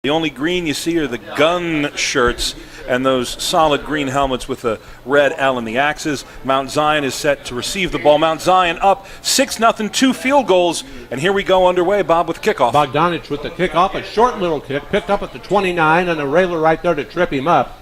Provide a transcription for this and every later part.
The only green you see are the gun shirts and those solid green helmets with the red L in the axes. Mount Zion is set to receive the ball. Mount Zion up 6-0, 2 field goals, and here we go underway, Bob, with the kickoff. Bogdanich with the kickoff, a short little kick, picked up at the 29, and a Railer right there to trip him up.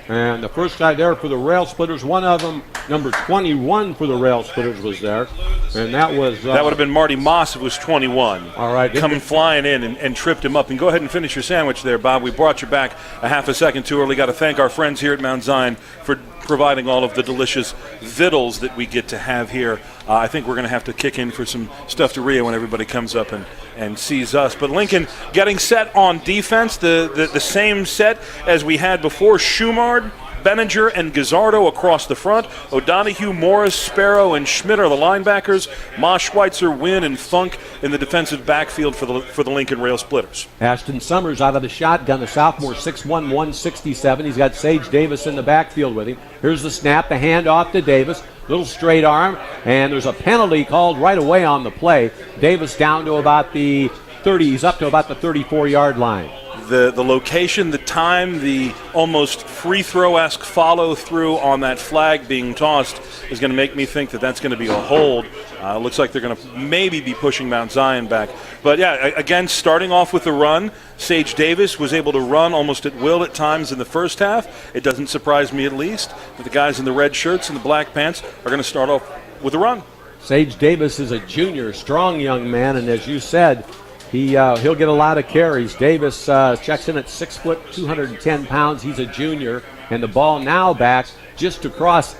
And the first guy there for the Railsplitters, one of them, number 21 for the Railsplitters was there. And that was... that would have been Marty Moss if it was 21. All right. Coming flying in and tripped him up. And go ahead and finish your sandwich there, Bob. We brought you back a half a second too early. Got to thank our friends here at Mount Zion for providing all of the delicious vittles that we get to have here. I think we're going to have to kick in for some stuffteria when everybody comes up and sees us. But Lincoln getting set on defense, the same set as we had before. Schumard, Benninger, and Gazzardo across the front. O'Donohue, Morris, Sparrow, and Schmidt are the linebackers. Ma, Schweitzer, Wynn, and Funk in the defensive backfield for the Lincoln Railsplitters. Ashton Summers out of the shotgun, the sophomore, 6'1", 167. He's got Sage Davis in the backfield with him. Here's the snap, the handoff to Davis. Little straight arm, and there's a penalty called right away on the play. Davis down to about the 30. He's up to about the 34-yard line. The location, the time, the almost free throw-esque follow-through on that flag being tossed is going to make me think that that's going to be a hold. Looks like they're going to maybe be pushing Mount Zion back. But, yeah, again, starting off with the run, Sage Davis was able to run almost at will at times in the first half. It doesn't surprise me, at least, that the guys in the red shirts and the black pants are going to start off with a run. Sage Davis is a junior, strong young man, and as you said, he'll get a lot of carries. Davis checks in at 6 foot, 210 pounds. He's a junior, and the ball now back just across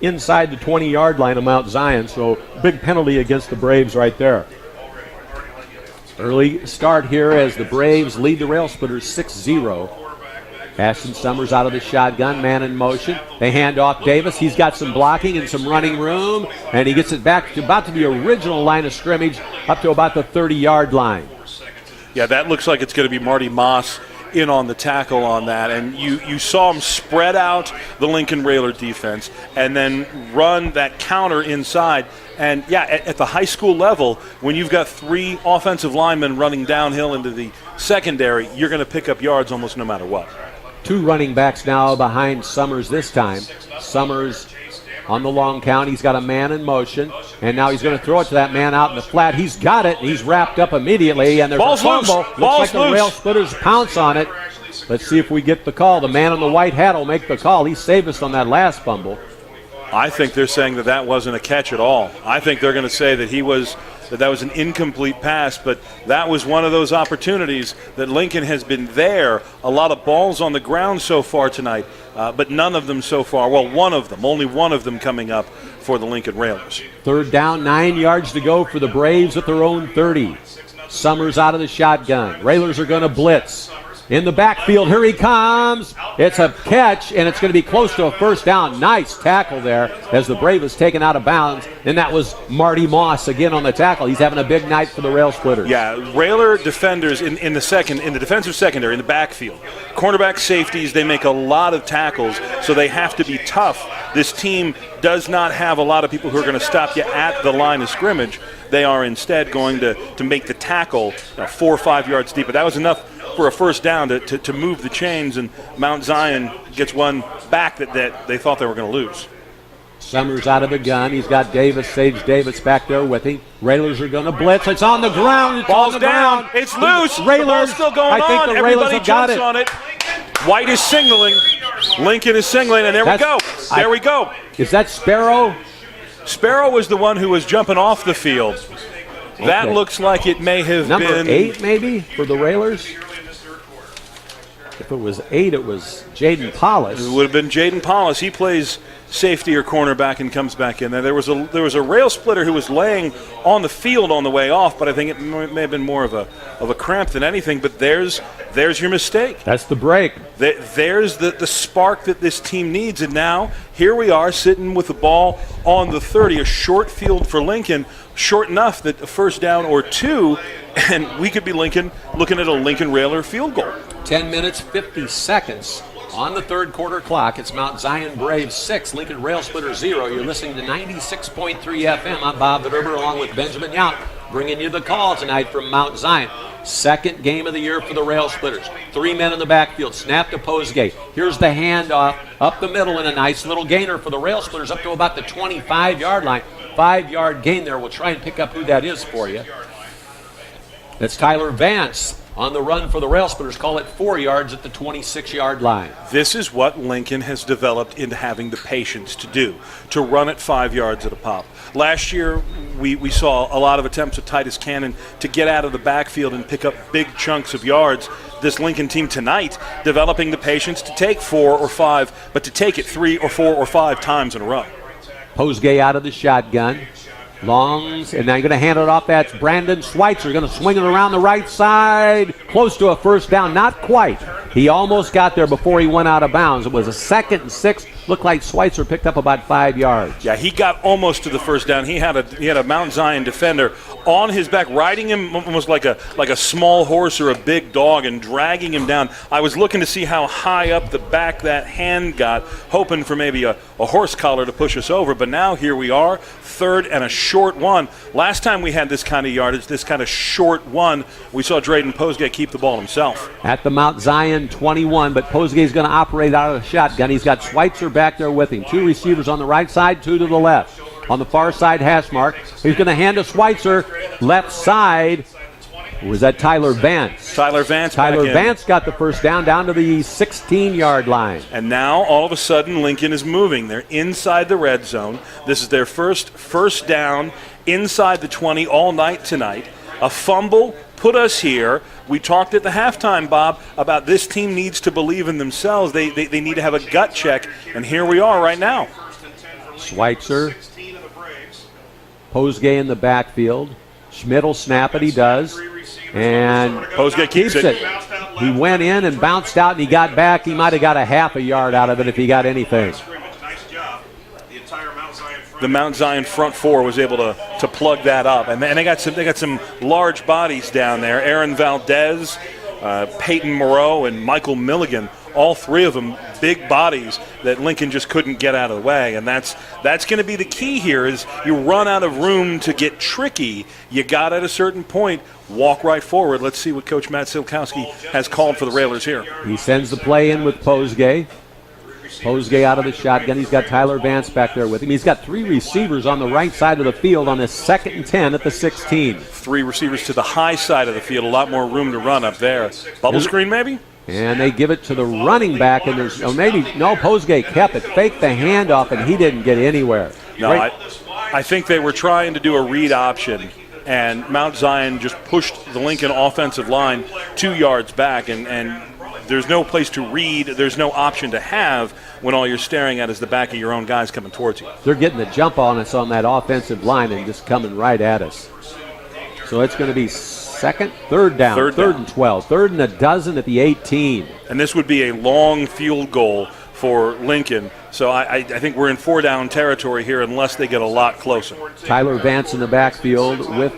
inside the 20-yard line of Mount Zion. So big penalty against the Braves right there. Early start here as the Braves lead the Railsplitters 6-0. Ashton Summers out of the shotgun, man in motion. They hand off Davis. He's got some blocking and some running room, and he gets it back to about to the original line of scrimmage, up to about the 30-yard line. Yeah, that looks like it's going to be Marty Moss in on the tackle on that, and you saw him spread out the Lincoln Railer defense and then run that counter inside. And, yeah, at the high school level, when you've got 3 offensive linemen running downhill into the secondary, you're going to pick up yards almost no matter what. 2 running backs now behind Summers this time. Summers on the long count. He's got a man in motion, and now he's going to throw it to that man out in the flat. He's got it, and he's wrapped up immediately, and there's a fumble. Looks like the Railsplitters pounce on it. Let's see if we get the call. The man in the white hat will make the call. He saved us on that last fumble. I think they're saying that wasn't a catch at all. I think they're going to say that that was an incomplete pass, but that was one of those opportunities that Lincoln has been there. A lot of balls on the ground so far tonight, but none of them so far. Well, only one of them coming up for the Lincoln Railers. 3rd down, 9 yards to go for the Braves at their own 30. Summers out of the shotgun. Railers are going to blitz. In the backfield, here he comes. It's a catch, and it's going to be close to a first down. Nice tackle there as the Brave is taken out of bounds, and that was Marty Moss again on the tackle. He's having a big night for the Railsplitters. Yeah, Railer defenders in the defensive secondary, in the backfield. Cornerback safeties, they make a lot of tackles, so they have to be tough. This team does not have a lot of people who are going to stop you at the line of scrimmage. They are instead going to make the tackle 4 or 5 yards deep. But that was enough for a first down to move the chains, and Mount Zion gets one back that they thought they were going to lose. Summers out of the gun. He's got Sage Davis back there with him. Railers are going to blitz. It's on the ground. Ball's down. It's loose. Railers, the ball's still going on. I think the Railers have got it. On it. White is signaling. Lincoln is signaling, and we go. There we go. Is that Sparrow? Sparrow was the one who was jumping off the field. Okay. That looks like it may have been... Number 8, maybe, for the Railers? If it was 8, it was Jaden Paulus. It would have been Jaden Paulus. He plays safety or cornerback and comes back in there. There was a Railsplitter who was laying on the field on the way off, but I think it may have been more of a cramp than anything. But there's your mistake. That's the break. There's the spark that this team needs. And now here we are sitting with the ball on the 30, a short field for Lincoln, short enough that a first down or 2, and we could be looking at a Lincoln Railer field goal. 10 minutes, 50 seconds on the 3rd quarter clock. It's Mount Zion Braves 6, Lincoln Railsplitters 0. You're listening to 96.3 FM. I'm Bob Verderber along with Benjamin Yount. bringing you the call tonight from Mount Zion. Second game of the year for the Railsplitters. 3 men in the backfield. Snap to Posgay. Here's the handoff up the middle and a nice little gainer for the Railsplitters up to about the 25-yard line. 5-yard gain there. We'll try and pick up who that is for you. That's Tyler Vance on the run for the Railsplitters. Call it 4 yards at the 26-yard line. This is what Lincoln has developed into having the patience to do, to run at 5 yards at a pop. Last year, we saw a lot of attempts at Titus Cannon to get out of the backfield and pick up big chunks of yards. This Lincoln team tonight developing the patience to take 4 or 5, but to take it 3 or 4 or 5 times in a row. Posgay out of the shotgun. Longs, and now you're going to hand it off. That's Brandon Schweitzer going to swing it around the right side. Close to a first down. Not quite. He almost got there before he went out of bounds. It was a 2nd and 6. Looked like Schweitzer picked up about 5 yards. Yeah, he got almost to the first down. He had a Mount Zion defender on his back, riding him almost like a small horse or a big dog and dragging him down. I was looking to see how high up the back that hand got, hoping for maybe a horse collar to push us over. But now here we are, 3rd and a short one. Last time we had this kind of yardage, this kind of short one, we saw Drayden Posgay keep the ball himself. At the Mount Zion 21, but Posgay's going to operate out of the shotgun. He's got Schweitzer back there with him. 2 receivers on the right side, 2 to the left. On the far side hash mark, he's going to hand to Schweitzer. Left side, was that Tyler Vance? Tyler Vance got the first down to the 16-yard line. And now, all of a sudden, Lincoln is moving. They're inside the red zone. This is their first down inside the 20 all night tonight. A fumble put us here. We talked at the halftime, Bob, about this team needs to believe in themselves. They need to have a gut check, and here we are right now. Schweitzer, Posgay in the backfield. Schmidt will snap it, he does. And Posgay keeps it. He went in and bounced out, and he got back. He might have got a half a yard out of it if he got anything. The Mount Zion front 4 was able to plug that up, and they got some large bodies down there. Aaron Valdez, Peyton Moreau, and Michael Milligan. All 3 of them big bodies that Lincoln just couldn't get out of the way, and that's going to be the key here. Is you run out of room to get tricky. You got at a certain point, walk right forward. Let's see what Coach Matt Silkowski has called for the Railers here. He sends the play in with Posgay. Posgay out of the shotgun. He's got Tyler Vance back there with him. He's got 3 receivers on the right side of the field on this 2nd and 10 at the 16. 3 receivers to the high side of the field. A lot more room to run up there. Bubble screen maybe? And they give it to the running back, and there's Posgay kept it. Faked the handoff, and he didn't get anywhere. No, I think they were trying to do a read option, and Mount Zion just pushed the Lincoln offensive line 2 yards back, and there's no place to read, there's no option to have when all you're staring at is the back of your own guys coming towards you. They're getting the jump on us on that offensive line and just coming right at us. So it's going to be third down, third and 12, 3rd and a dozen at the 18. And this would be a long field goal for Lincoln. So I think we're in 4-down territory here unless they get a lot closer. Tyler Vance in the backfield with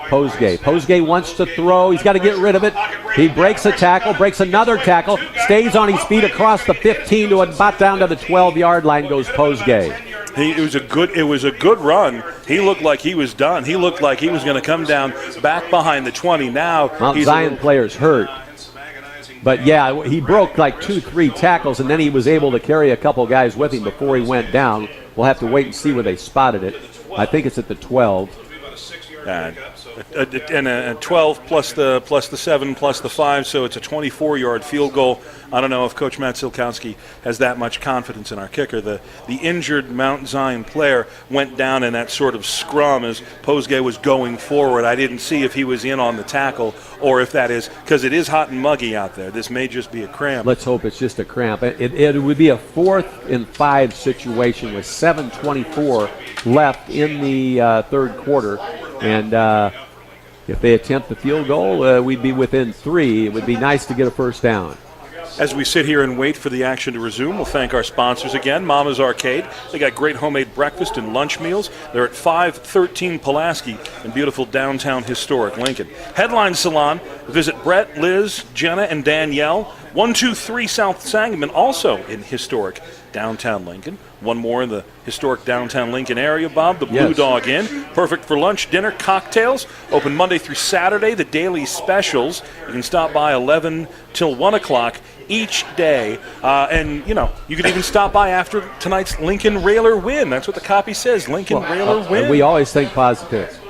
Posgay. Posgay wants to throw. He's got to get rid of it. He breaks a tackle, breaks another tackle, stays on his feet across the 15 to about down to the 12-yard line goes Posgay. It was a good run. He looked like he was done. He looked like he was going to come down back behind the 20. Now Mount Zion players hurt. But yeah, he broke like 2-3 tackles, and then he was able to carry a couple guys with him before he went down. We'll have to wait and see where they spotted it. I think it's at the 12. And a 12 plus the 7 plus the 5, so it's a 24-yard field goal. I don't know if Coach Matt Silkowski has that much confidence in our kicker. The injured Mount Zion player went down in that sort of scrum as Posgay was going forward. I didn't see if he was in on the tackle or if that is, because it is hot and muggy out there. This may just be a cramp. Let's hope it's just a cramp. It would be a 4th and 5 situation with 7:24 left in the 3rd quarter. And if they attempt the field goal, we'd be within 3. It would be nice to get a first down. As we sit here and wait for the action to resume, we'll thank our sponsors again, Mama's Arcade. They got great homemade breakfast and lunch meals. They're at 513 Pulaski in beautiful downtown historic Lincoln. Headline Salon, visit Brett, Liz, Jenna, and Danielle. 1, 2, 3 South Sangamon, also in historic downtown Lincoln. One more in the historic downtown Lincoln area, Bob. The Blue Dog Inn. Perfect for lunch, dinner, cocktails. Open Monday through Saturday. The daily specials. You can stop by 11 till 1 o'clock each day. And, you could even stop by after tonight's Lincoln Railer win. That's what the copy says, Lincoln Railer win. We always think positive.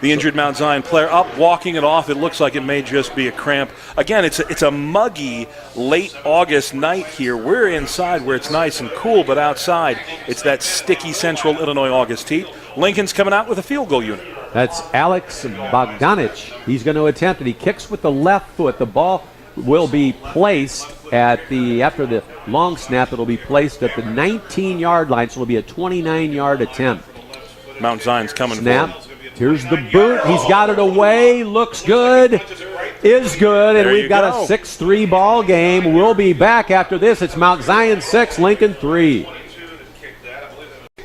The injured Mount Zion player up, walking it off. It looks like it may just be a cramp. Again, it's a muggy late August night here. We're inside where it's nice and cool, but outside it's that sticky central Illinois August heat. Lincoln's coming out with a field goal unit. That's Alex Bogdanich. He's going to attempt it. He kicks with the left foot. The ball will be placed after the long snap, it'll be placed at the 19-yard line, so it'll be a 29-yard attempt. Mount Zion's coming snap. for him. Here's the boot. He's got it away. Looks good. Is good. And we've got a 6-3 ball game. We'll be back after this. It's Mount Zion 6, Lincoln 3.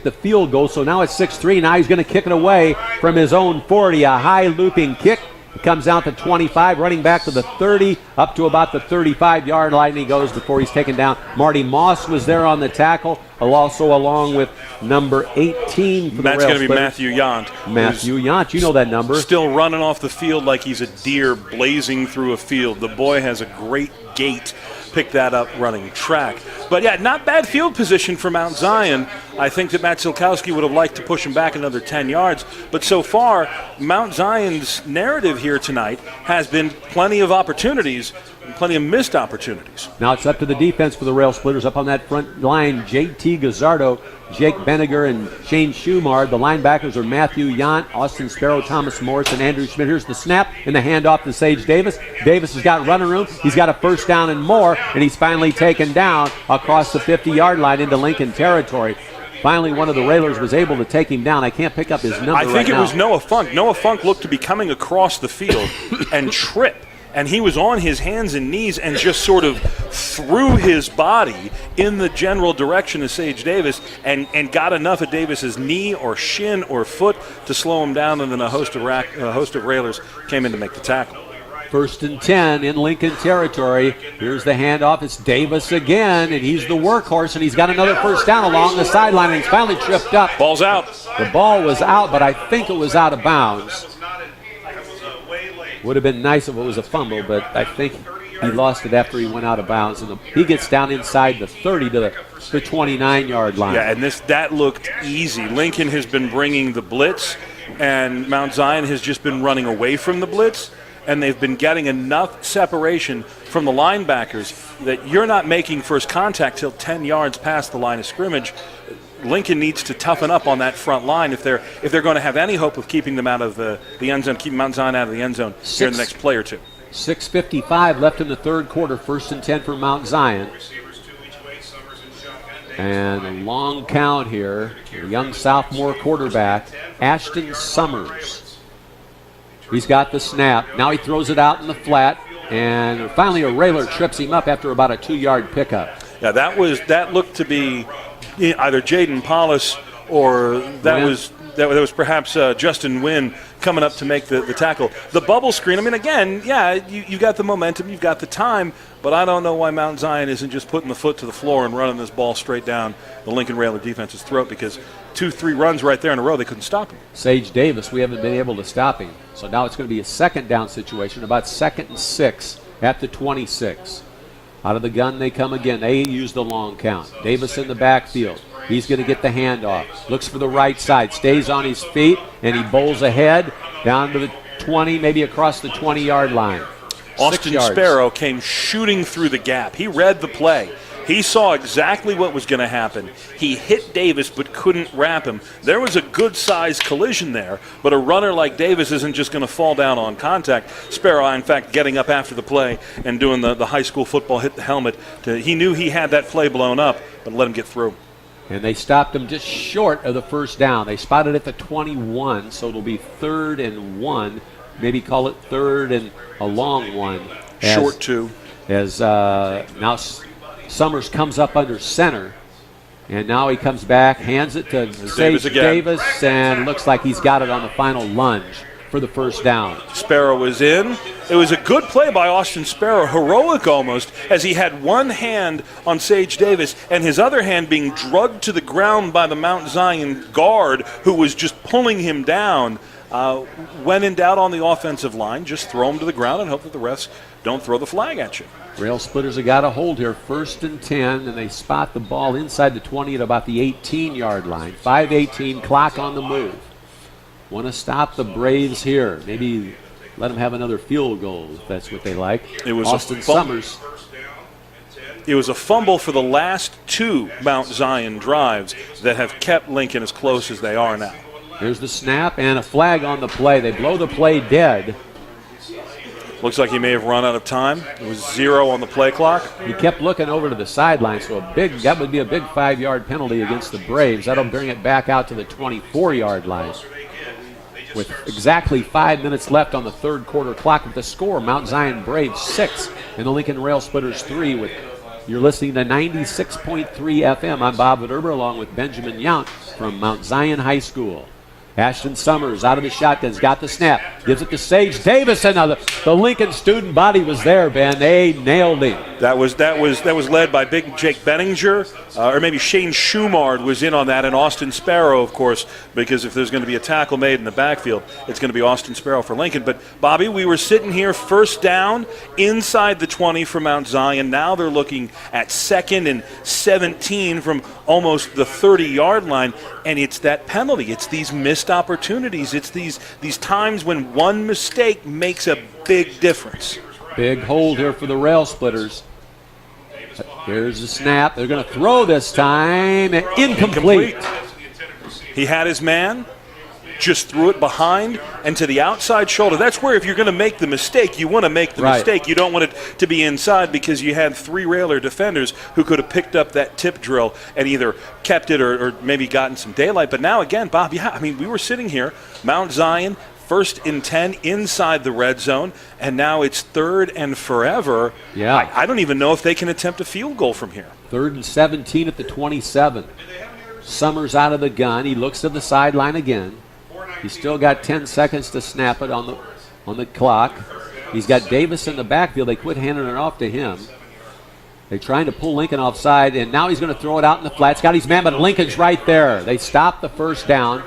The field goal, so now it's 6-3. Now he's going to kick it away from his own 40. A high looping kick. It comes out to 25, running back to the 30, up to about the 35-yard line. And he goes before he's taken down. Marty Moss was there on the tackle, also along with number 18 for the Railsplitters. That's going to be Matthew Yount. Matthew Yount, you know that number. Still running off the field like he's a deer blazing through a field. The boy has a great gait. Pick that up running track. But yeah, not bad field position for Mount Zion. I think that Matt Silkowski would have liked to push him back another 10 yards. But so far, Mount Zion's narrative here tonight has been plenty of opportunities, plenty of missed opportunities. Now it's up to the defense for the Railsplitters. Up on that front line, J.T. Gazzardo, Jake Benniger, and Shane Schumard. The linebackers are Matthew Yount, Austin Sparrow, Thomas Morris, and Andrew Schmidt. Here's the snap and the handoff to Sage Davis. Davis has got running room. He's got a first down and more, and he's finally taken down across the 50-yard line into Lincoln territory. Finally, one of the Railers was able to take him down. I can't pick up his number right now. I think it was Noah Funk. Noah Funk looked to be coming across the field and trip. And he was on his hands and knees and just sort of threw his body in the general direction of Sage Davis and got enough at Davis's knee or shin or foot to slow him down, and then a host of Railers came in to make the tackle. 1st and 10 in Lincoln territory. Here's the handoff. It's Davis again, and he's the workhorse, and he's got another first down along the sideline, and he's finally tripped up. Ball's out. The ball was out, but I think it was out of bounds. Would have been nice if it was a fumble, but I think he lost it after he went out of bounds. And he gets down inside the 30 to the 29-yard line. Yeah, and that looked easy. Lincoln has been bringing the blitz, and Mount Zion has just been running away from the blitz, and they've been getting enough separation from the linebackers that you're not making first contact till 10 yards past the line of scrimmage. Lincoln needs to toughen up on that front line if they're going to have any hope of keeping them out of the end zone, keeping Mount Zion out of the end zone here in the next play or two. 6:55 left in the third quarter, 1st and 10 for Mount Zion. And a long count here. The young sophomore quarterback, Ashton Summers. He's got the snap. Now he throws it out in the flat, and finally a Railer trips him up after about a 2-yard pickup. Yeah, that looked to be either Jaden Paulus or that was perhaps Justin Wynn coming up to make the tackle. The bubble screen, I mean, again, yeah, you got the momentum, you've got the time, but I don't know why Mount Zion isn't just putting the foot to the floor and running this ball straight down the Lincoln Railer defense's throat, because 2-3 runs right there in a row, they couldn't stop him. Sage Davis, we haven't been able to stop him. So now it's going to be a second down situation, about 2nd and 6 at the 26. Out of the gun they come again. They use the long count. Davis in the backfield. He's going to get the handoff. Looks for the right side. Stays on his feet, and he bowls ahead down to the 20, maybe across the 20-yard line. Austin Sparrow came shooting through the gap. He read the play. He saw exactly what was going to happen. He hit Davis but couldn't wrap him. There was a good-sized collision there, but a runner like Davis isn't just going to fall down on contact. Sparrow, in fact, getting up after the play and doing the high school football hit the helmet. He knew he had that play blown up, but let him get through. And they stopped him just short of the first down. They spotted at the 21, so it'll be 3rd and 1. Maybe call it 3rd and a long one. Short 2. As now Summers comes up under center, and now he comes back, hands it to Sage Davis, and looks like he's got it on the final lunge. for the first down. Sparrow was in. It was a good play by Austin Sparrow, heroic almost, as he had one hand on Sage Davis and his other hand being drugged to the ground by the Mount Zion guard who was just pulling him down. When in doubt on the offensive line, just throw him to the ground and hope that the refs don't throw the flag at you. Railsplitters have got a hold here, 1st and 10, and they spot the ball inside the 20 at about the 18-yard line. 5:18, clock on the move. Want to stop the Braves here. Maybe let them have another field goal if that's what they like. It was Austin Summers. It was a fumble for the last 2 Mount Zion drives that have kept Lincoln as close as they are now. Here's the snap and a flag on the play. They blow the play dead. Looks like he may have run out of time. It was 0 on the play clock. He kept looking over to the sideline, so that would be a big 5-yard penalty against the Braves. That'll bring it back out to the 24-yard line. With exactly 5 minutes left on the third quarter clock with the score, Mount Zion Braves 6 and the Lincoln Railsplitters 3. You're listening to 96.3 FM. I'm Bob Verderber along with Benjamin Yount from Mount Zion High School. Ashton Summers out of the shotgun's got the snap, gives it to Sage Davis, and the Lincoln student body was there, Ben. They nailed him. That was led by big Jake Benninger, or maybe Shane Schumard was in on that, and Austin Sparrow, of course, because if there's going to be a tackle made in the backfield, it's going to be Austin Sparrow for Lincoln. But, Bobby, we were sitting here first down inside the 20 for Mount Zion. Now they're looking at 2nd and 17 from almost the 30-yard line, and it's that penalty. It's these missed opportunities. It's these times when one mistake makes a big difference. Big hold here for the Railsplitters. Here's the snap. They're going to throw this time. Incomplete. He had his man, just threw it behind and to the outside shoulder. That's where if you're going to make the mistake, you want to make the mistake. You don't want it to be inside because you had 3 Railer defenders who could have picked up that tip drill and either kept it or maybe gotten some daylight. But now again, Bob, we were sitting here, Mount Zion, 1st and 10 inside the red zone, and now it's 3rd and forever. Yeah. I don't even know if they can attempt a field goal from here. 3rd and 17 at the 27. Summers out of the gun. He looks to the sideline again. He's still got 10 seconds to snap it on the clock. He's got Davis in the backfield. They quit handing it off to him. They're trying to pull Lincoln offside, and now he's going to throw it out in the flat. Got his man, but Lincoln's right there. They stopped the first down.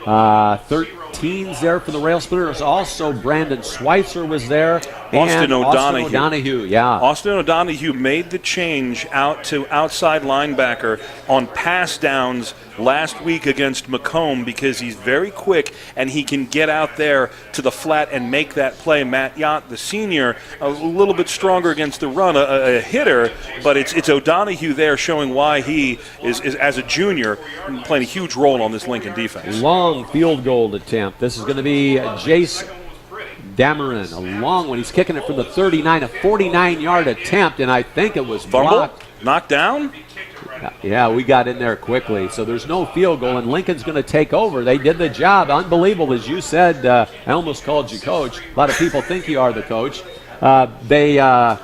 13's there for the Railsplitters. Also, Brandon Schweitzer was there. Austin O'Donohue, yeah. Austin O'Donohue made the change out to outside linebacker on pass downs last week against Macomb because he's very quick and he can get out there to the flat and make that play. Matt Yount, the senior, a little bit stronger against the run, a hitter, but it's O'Donohue there showing why he is as a junior playing a huge role on this Lincoln defense. Long field goal attempt. This is going to be Jace Dameron, a long one. He's kicking it from the 39, a 49-yard attempt, and I think it was blocked. Knocked down? Yeah, we got in there quickly. So there's no field goal, and Lincoln's going to take over. They did the job. Unbelievable. As you said, I almost called you coach. A lot of people think you are the coach. They had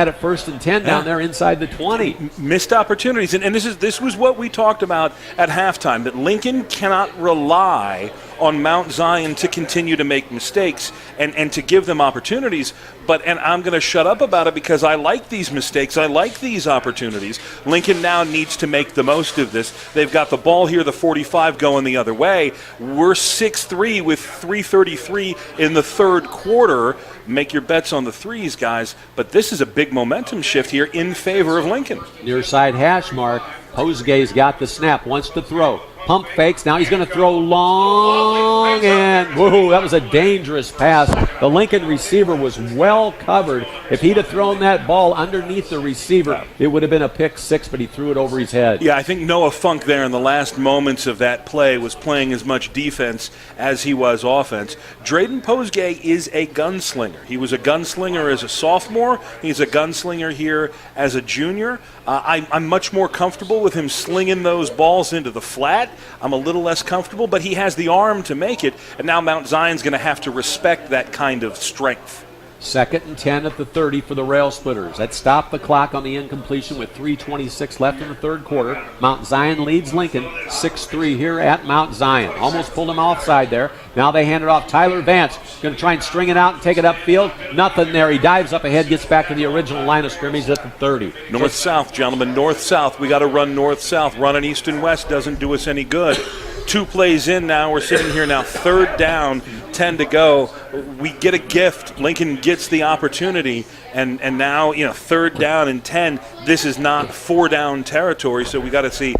it 1st and 10 down there inside the 20. Missed opportunities, and this was what we talked about at halftime, that Lincoln cannot rely on Mount Zion to continue to make mistakes and to give them opportunities. And I'm going to shut up about it because I like these mistakes. I like these opportunities. Lincoln now needs to make the most of this. They've got the ball here, the 45 going the other way. We're 6-3 with 3:33 in the third quarter. Make your bets on the threes, guys. But this is a big momentum shift here in favor of Lincoln. Near side hash mark. Posgay's got the snap, wants to throw. Pump fakes. Now he's going to throw long, and whoa, that was a dangerous pass. The Lincoln receiver was well covered. If he'd have thrown that ball underneath the receiver, it would have been a pick 6, but he threw it over his head. Yeah, I think Noah Funk there in the last moments of that play was playing as much defense as he was offense. Drayden Posgay is a gunslinger. He was a gunslinger as a sophomore. He's a gunslinger here as a junior. I'm much more comfortable with him slinging those balls into the flat. I'm a little less comfortable, but he has the arm to make it, and now Mount Zion's going to have to respect that kind of strength. 2nd and 10 at the 30 for the Railsplitters. That stopped the clock on the incompletion with 3:26 left in the third quarter. Mount Zion leads Lincoln 6-3 here at Mount Zion. Almost pulled him offside there. Now they hand it off. Tyler Vance going to try and string it out and take it upfield. Nothing there. He dives up ahead, gets back to the original line of scrimmage at the 30. North-south, gentlemen, north-south. We got to run north-south. Running east and west doesn't do us any good. 2 plays in now. We're sitting here now, 3rd down, 10 to go. We get a gift. Lincoln gets the opportunity, and now 3rd down and 10. This is not 4-down territory, so we got to see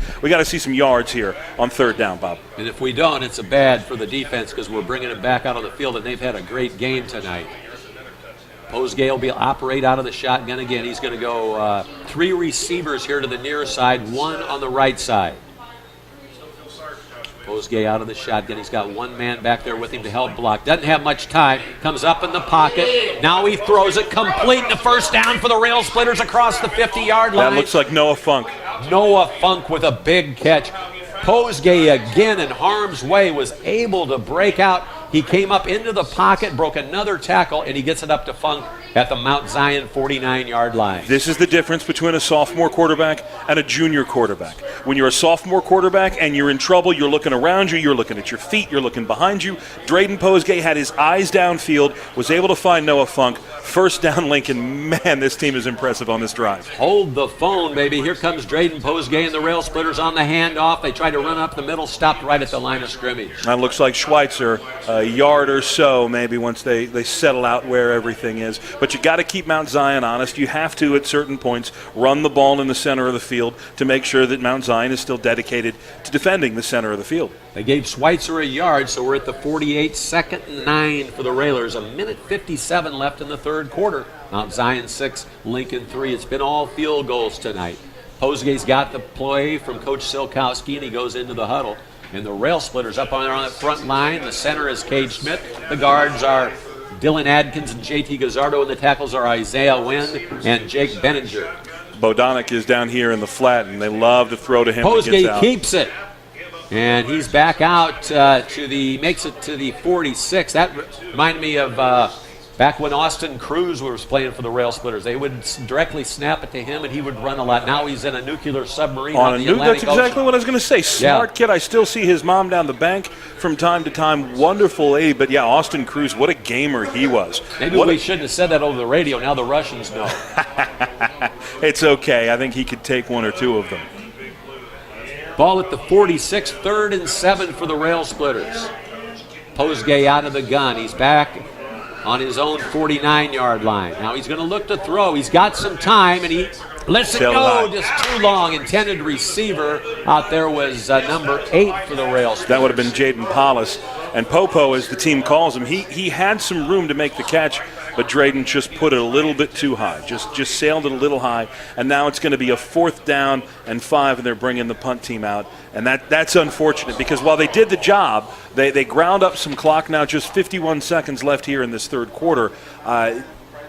some yards here on 3rd down, Bob. And if we don't, it's a bad for the defense because we're bringing it back out on the field, and they've had a great game tonight. Posgay will operate out of the shotgun again. He's going to go 3 receivers here to the near side, 1 on the right side. Posgay out of the shotgun. He's got 1 man back there with him to help block. Doesn't have much time. Comes up in the pocket. Now he throws it complete. The 1st down for the Railsplitters across the 50-yard line. That looks like Noah Funk. Noah Funk with a big catch. Posgay again in harm's way was able to break out. He came up into the pocket, broke another tackle, and he gets it up to Funk at the Mount Zion 49-yard line. This is the difference between a sophomore quarterback and a junior quarterback. When you're a sophomore quarterback and you're in trouble, you're looking around you, you're looking at your feet, you're looking behind you. Drayden Posgay had his eyes downfield, was able to find Noah Funk. 1st down, Lincoln. Man, this team is impressive on this drive. Hold the phone, baby. Here comes Drayden Posgay and the Railsplitters on the handoff. They tried to run up the middle, stopped right at the line of scrimmage. That looks like Schweitzer, a yard or so maybe once they settle out where everything is. But you got to keep Mount Zion honest. You have to, at certain points, run the ball in the center of the field to make sure that Mount Zion is still dedicated to defending the center of the field. They gave Schweitzer a yard, so we're at the 48, 2nd and 9 for the Railers. 1:57 left in the 3rd quarter. Mount Zion 6, Lincoln 3. It's been all field goals tonight. Posgay's got the play from Coach Silkowski, and he goes into the huddle. And the Railsplitters up on there on the front line. The center is Cade Schmidt. The guards are Dylan Adkins and JT Gazzardo, and the tackles are Isaiah Wynn and Jake Benninger. Bodonic is down here in the flat, and they love to throw to him. Posgay keeps it. And he's back out makes it to the 46. That reminded me of back when Austin Cruz was playing for the Railsplitters. They would directly snap it to him, and he would run a lot. Now he's in a nuclear submarine on the Atlantic That's exactly Ocean. what I was going to say. Smart kid. I still see his mom down the bank from time to time. Wonderful lady. But, yeah, Austin Cruz, what a gamer he was. Maybe we shouldn't have said that over the radio. Now the Russians know. It's okay. I think he could take 1 or 2 of them. Ball at the 46, 3rd and 7 for the Railsplitters. Posgay out of the gun. He's back on his own 49-yard line. Now he's going to look to throw. He's got some time, and he lets it go. Just too long. Intended receiver out there was number 8 for the Railsplitters. That would have been Jaden Paulus. And Popo, as the team calls him, he had some room to make the catch, but Drayden just put it a little bit too high. Just sailed it a little high, and now it's going to be a 4th down and 5, and they're bringing the punt team out. And that's unfortunate because while they did the job, they ground up some clock. Now just 51 seconds left here in this 3rd quarter.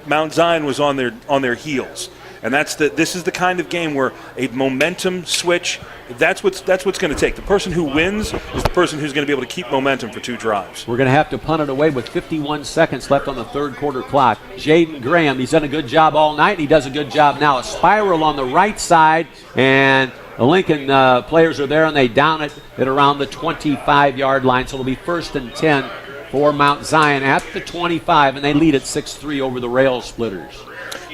Mount Zion was on their heels. And this is the kind of game where a momentum switch, that's what's going to take. The person who wins is the person who's going to be able to keep momentum for 2 drives. We're going to have to punt it away with 51 seconds left on the 3rd quarter clock. Jaden Graham, he's done a good job all night, and he does a good job now. A spiral on the right side, and the Lincoln players are there, and they down it at around the 25-yard line. So it'll be 1st and 10 for Mount Zion at the 25, and they lead at 6-3 over the Railsplitters.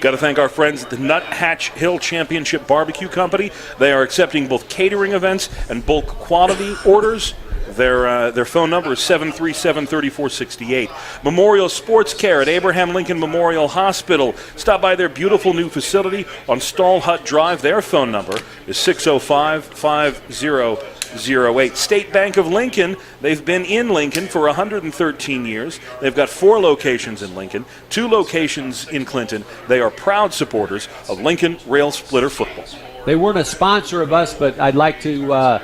Got to thank our friends at the Nuthatch Hill Championship Barbecue Company. They are accepting both catering events and bulk quality orders. Their phone number is 737-3468. Memorial Sports Care at Abraham Lincoln Memorial Hospital. Stop by their beautiful new facility on Stall Hut Drive. Their phone number is 605-5008. State Bank of Lincoln, they've been in Lincoln for 113 years. They've got 4 locations in Lincoln, 2 locations in Clinton. They are proud supporters of Lincoln Railsplitter football. They weren't a sponsor of us, but I'd like to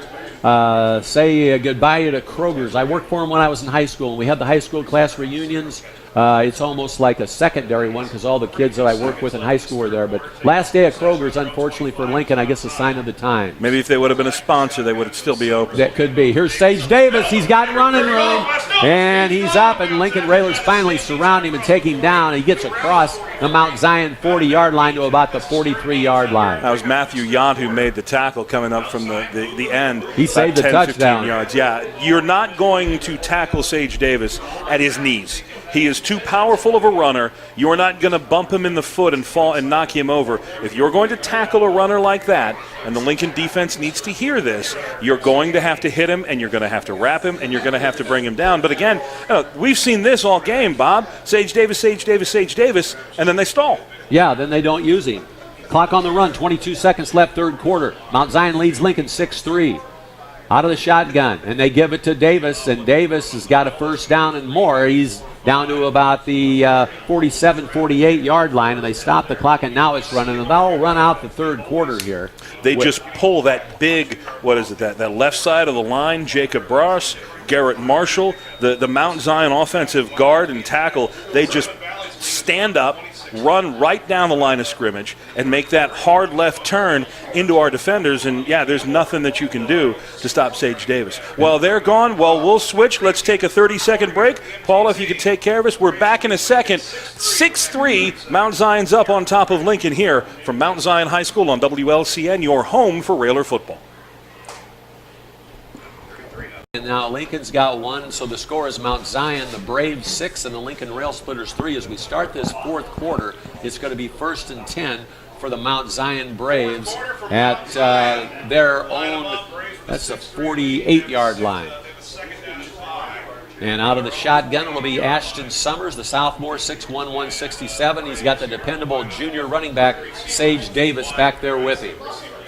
say goodbye to Kroger's. I worked for them when I was in high school. We had the high school class reunions It's almost like a secondary one because all the kids that I work with in high school were there. But last day of Kroger's, unfortunately for Lincoln, I guess a sign of the time. Maybe if they would have been a sponsor, they would still be open. That could be. Here's Sage Davis. He's got running room. And he's up, and Lincoln Railers finally surround him and take him down. He gets across the Mount Zion 40-yard line to about the 43-yard line. That was Matthew Yount who made the tackle coming up from the end. He saved the 10, touchdown. 15 yards. Yeah, you're not going to tackle Sage Davis at his knees. He is too powerful of a runner. You're not going to bump him in the foot and fall and knock him over. If you're going to tackle a runner like that, and the Lincoln defense needs to hear this, you're going to have to hit him, and you're going to have to wrap him, and you're going to have to bring him down. But again, we've seen this all game, Bob. Sage Davis, Sage Davis, Sage Davis, and then they stall. Yeah, then they don't use him. Clock on the run, 22 seconds left, third quarter. Mount Zion leads Lincoln 6-3. Out of the shotgun, and they give it to Davis, and Davis has got a first down and more. He's down to about the 47, 48-yard line, and they stop the clock, and now it's running. And they'll run out the third quarter here. They just pull that big, that left side of the line, Jacob Bross, Garrett Marshall, the Mount Zion offensive guard and tackle, they just stand up, run right down the line of scrimmage, and make that hard left turn into our defenders. And, yeah, there's nothing that you can do to stop Sage Davis. Well, they're gone. Well, we'll switch. Let's take a 30-second break. Paula, if you could take care of us. We're back in a second. 6-3, Mount Zion's up on top of Lincoln here from Mount Zion High School on WLCN, your home for Railer football. And now Lincoln's got one, so the score is Mount Zion, the Braves 6, and the Lincoln Railsplitters 3. As we start this fourth quarter, it's going to be 1st and 10 for the Mount Zion Braves at their own, that's the 48-yard line. And out of the shotgun will be Ashton Summers, the sophomore, 6'1", 167. He's got the dependable junior running back, Sage Davis, back there with him.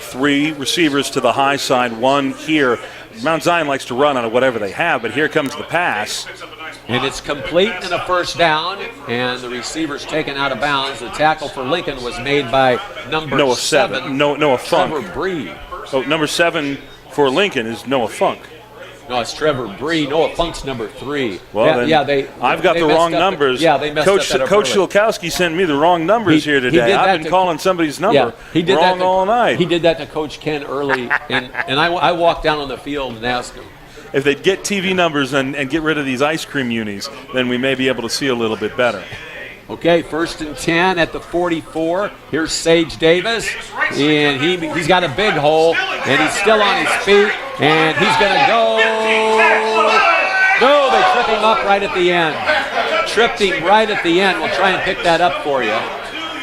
3 receivers to the high side, 1 here. Mount Zion likes to run out of whatever they have, but here comes the pass. And it's complete and a first down, and the receiver's taken out of bounds. The tackle for Lincoln was made by number 7. Noah Funk. Trevor Bree. Oh, number 7 for Lincoln is Noah Funk. No, it's Trevor Bree. Noah Funk's number 3. Well, I've got the wrong numbers. Yeah, they messed Coach up that Coach Silkowski sent me the wrong numbers here today. I've been calling somebody's number wrong all night. He did that to Coach Ken early, and I walked down on the field and asked him. If they'd get TV numbers and get rid of these ice cream unis, then we may be able to see a little bit better. Okay, 1st and 10 at the 44. Here's Sage Davis, and he's got a big hole, and he's still on his feet, and he's going to go. No, they trip him up right at the end. Tripped him right at the end. We'll try and pick that up for you.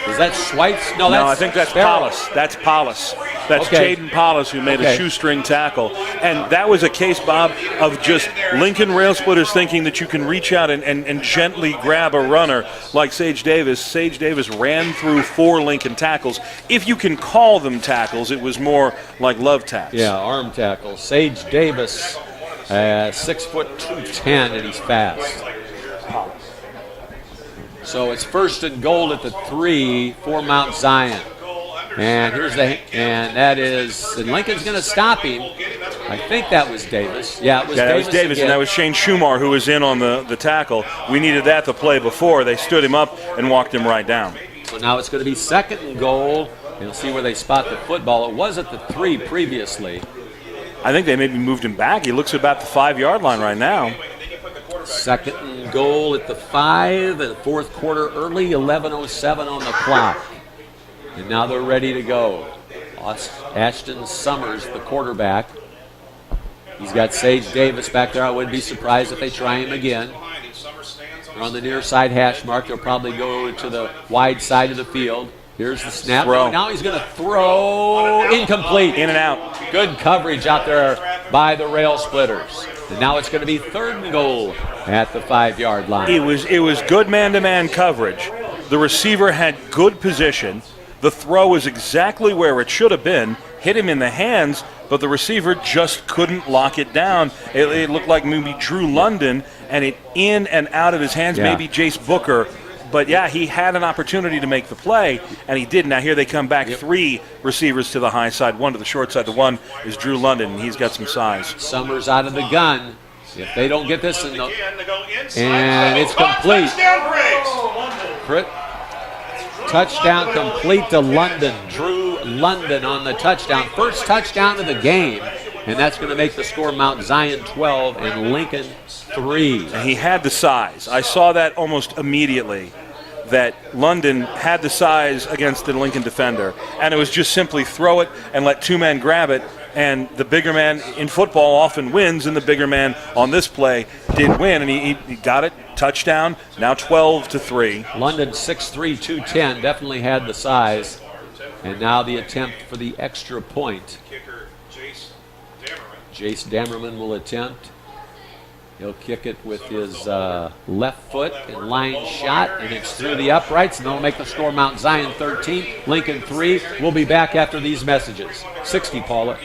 Is that Schweitz? No, I think that's Paulus. That's Paulus. That's okay. Jaden Paulus who made a shoestring tackle. And that was a case, Bob, of just Lincoln Railsplitters thinking that you can reach out and gently grab a runner like Sage Davis. Sage Davis ran through 4 Lincoln tackles. If you can call them tackles, it was more like love tackles. Yeah, arm tackles. Sage Davis, 6'2", 210, and he's fast. So it's 1st and goal at the 3 for Mount Zion. And Lincoln's going to stop him. I think that was Davis. Yeah, it was Davis. That was Davis, and that was Shane Schumar who was in on the tackle. We needed that to play before. They stood him up and walked him right down. So now it's going to be 2nd and goal. You'll see where they spot the football. It was at the 3 previously. I think they maybe moved him back. He looks about the 5-yard line right now. 2nd and goal at the 5, and fourth quarter early, 11:07 on the clock. And now they're ready to go. Ashton Summers, the quarterback. He's got Sage Davis back there. I wouldn't be surprised if they try him again. They're on the near side hash mark. They'll probably go to the wide side of the field. Here's the snap. Now he's going to throw. Incomplete. In and out. Good coverage out there by the Railsplitters. And now it's going to be 3rd and goal at the 5-yard line. It was good man-to-man coverage. The receiver had good position. The throw was exactly where it should have been. Hit him in the hands, but the receiver just couldn't lock it down. It looked like maybe Drew London, and it in and out of his hands, maybe Jace Booker. But, yeah, he had an opportunity to make the play, and he did. Now here they come back, 3 receivers to the high side, 1 to the short side. The 1 is Drew London, and he's got some size. Summers out of the gun. If they don't get this, and it's complete. Touchdown complete to London. Drew London on the touchdown. First touchdown of the game. And that's going to make the score Mount Zion 12 and Lincoln 3. And he had the size. I saw that almost immediately, that London had the size against the Lincoln defender. And it was just simply throw it and let two men grab it. And the bigger man in football often wins, and the bigger man on this play did win. And he got it. Touchdown. Now 12-3. London 6'3", 210. Definitely had the size. And now the attempt for the extra point. Jace Damerman will attempt. He'll kick it with his left foot and line shot, and it's through the uprights, and that'll make the score Mount Zion 13, Lincoln 3. We'll be back after these messages. 60, Paula.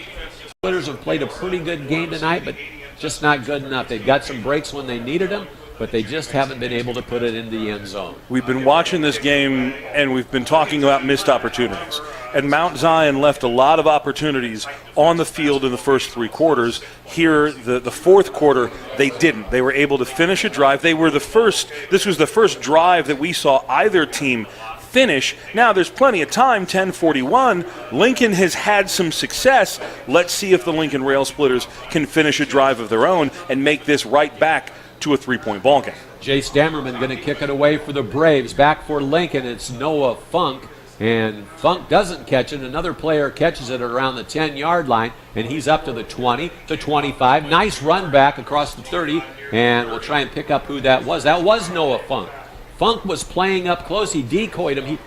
Splitters have played a pretty good game tonight, but just not good enough. They've got some breaks when they needed them, but they just haven't been able to put it in the end zone. We've been watching this game, and we've been talking about missed opportunities. And Mount Zion left a lot of opportunities on the field in the first three quarters. Here, the fourth quarter, they didn't. They were able to finish a drive. They were the first. This was the first drive that we saw either team finish. Now there's plenty of time, 10:41. Lincoln has had some success. Let's see if the Lincoln Railsplitters can finish a drive of their own and make this right back to a three-point ball game. Jace Damerman going to kick it away for the Braves. Back for Lincoln, it's Noah Funk. And Funk doesn't catch it. Another player catches it around the 10-yard line, and he's up to the 20, the 25. Nice run back across the 30, and we'll try and pick up who that was. That was Noah Funk. Funk was playing up close. He decoyed him.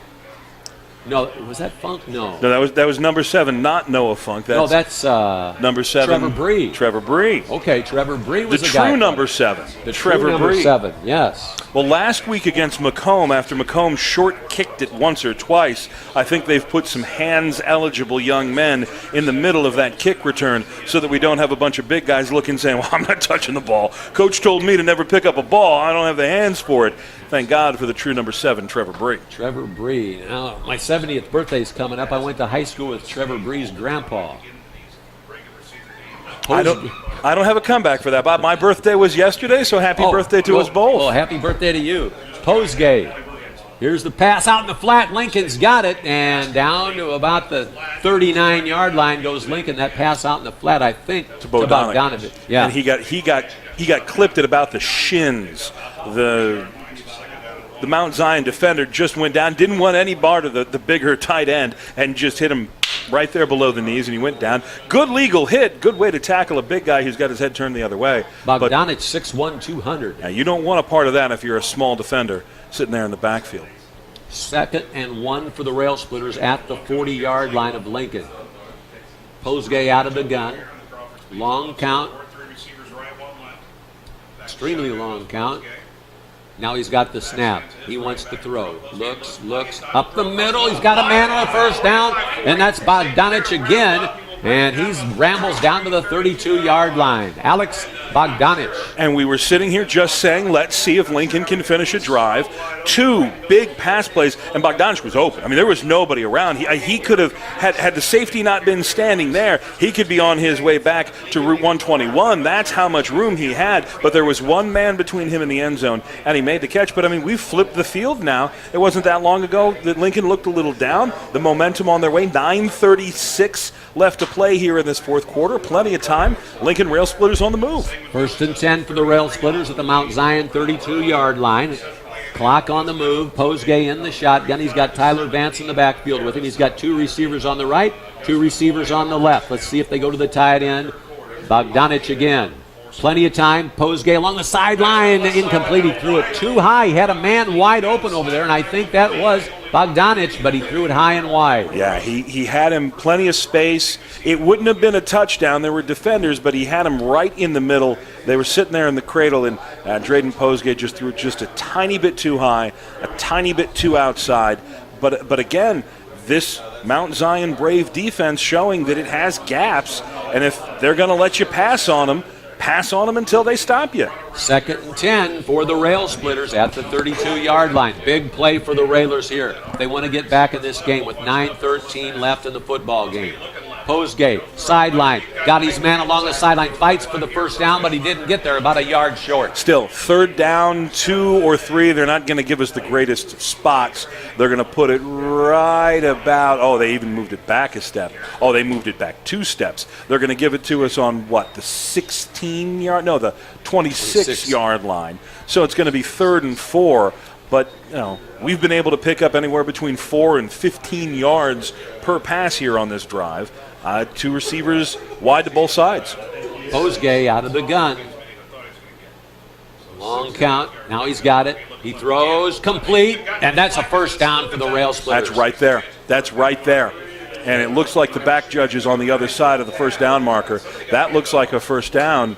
No, was that Funk? No. No, that was number 7, not Noah Funk. That's number 7. Trevor Bree. Trevor Bree. Okay, Trevor Bree was the guy. true number 7. The Trevor true number Bree. 7, yes. Well, last week against Macomb, after Macomb short kicked it once or twice, I think they've put some hands-eligible young men in the middle of that kick return so that we don't have a bunch of big guys looking saying, well, I'm not touching the ball. Coach told me to never pick up a ball. I don't have the hands for it. Thank God for the true number 7, Trevor Bree. Trevor Bree. Now, my 70th birthday is coming up. I went to high school with Trevor Bree's grandpa. I don't have a comeback for that, Bob. My birthday was yesterday, so happy birthday to us both. Well, happy birthday to you. Posgay. Here's the pass out in the flat. Lincoln's got it, and down to about the 39-yard line goes Lincoln. That pass out in the flat, I think, to Bogdanovich. Yeah, and he got clipped at about the shins. The Mount Zion defender just went down, didn't want any bar to the bigger tight end, and just hit him right there below the knees, and he went down. Good legal hit. Good way to tackle a big guy who's got his head turned the other way. Bogdanovich, 6'1", 200. Now, you don't want a part of that if you're a small defender sitting there in the backfield. 2nd and 1 for the Railsplitters at the 40-yard line of Lincoln. Posgay out of the gun. Long count. Extremely long count. Now he's got the snap. He wants to throw. Looks, up the middle. He's got a man on a first down, and that's Bogdanovich again. And he rambles down to the 32-yard line. Alex Bogdanovich. And we were sitting here just saying, let's see if Lincoln can finish a drive. 2 big pass plays, and Bogdanovich was open. I mean, there was nobody around. He could have, had the safety not been standing there, he could be on his way back to Route 121. That's how much room he had. But there was one man between him and the end zone, and he made the catch. But, I mean, we've flipped the field now. It wasn't that long ago that Lincoln looked a little down. The momentum on their way, 9:36 left to play here in this fourth quarter. Plenty of time. Lincoln Railsplitters on the move. 1st and 10 for the Railsplitters at the Mount Zion 32-yard line. Clock on the move. Posgay in the shotgun. He's got Tyler Vance in the backfield with him. He's got 2 receivers on the right, 2 receivers on the left. Let's see if they go to the tight end. Bogdanovich again. Plenty of time. Posgay along the sideline. Incomplete. He threw it too high. He had a man wide open over there, and I think that was Bogdanovich, but he threw it high and wide. Yeah, he had him plenty of space. It wouldn't have been a touchdown. There were defenders, but he had him right in the middle. They were sitting there in the cradle, and Drayden Posgay just threw it just a tiny bit too high, a tiny bit too outside. But again, this Mount Zion Brave defense showing that it has gaps, and if they're going to let you pass on them until they stop you. 2nd and 10 for the Railsplitters at the 32-yard line. Big play for the Railers here. They want to get back in this game with 9:13 left in the football game. Posgay, sideline, got his man along the sideline, fights for the first down, but he didn't get there, about a yard short. Still, third down, 2 or 3. They're not going to give us the greatest spots. They're going to put it right about, they even moved it back a step. They moved it back 2 steps. They're going to give it to us on what, the 16-yard? No, the 26-yard line. So it's going to be 3rd and 4. But, we've been able to pick up anywhere between 4 and 15 yards per pass here on this drive. 2 receivers wide to both sides. Posgay out of the gun. Long count. Now he's got it. He throws complete, and that's a first down for the Railsplitters. That's right there. And it looks like the back judge is on the other side of the first down marker. That looks like a first down.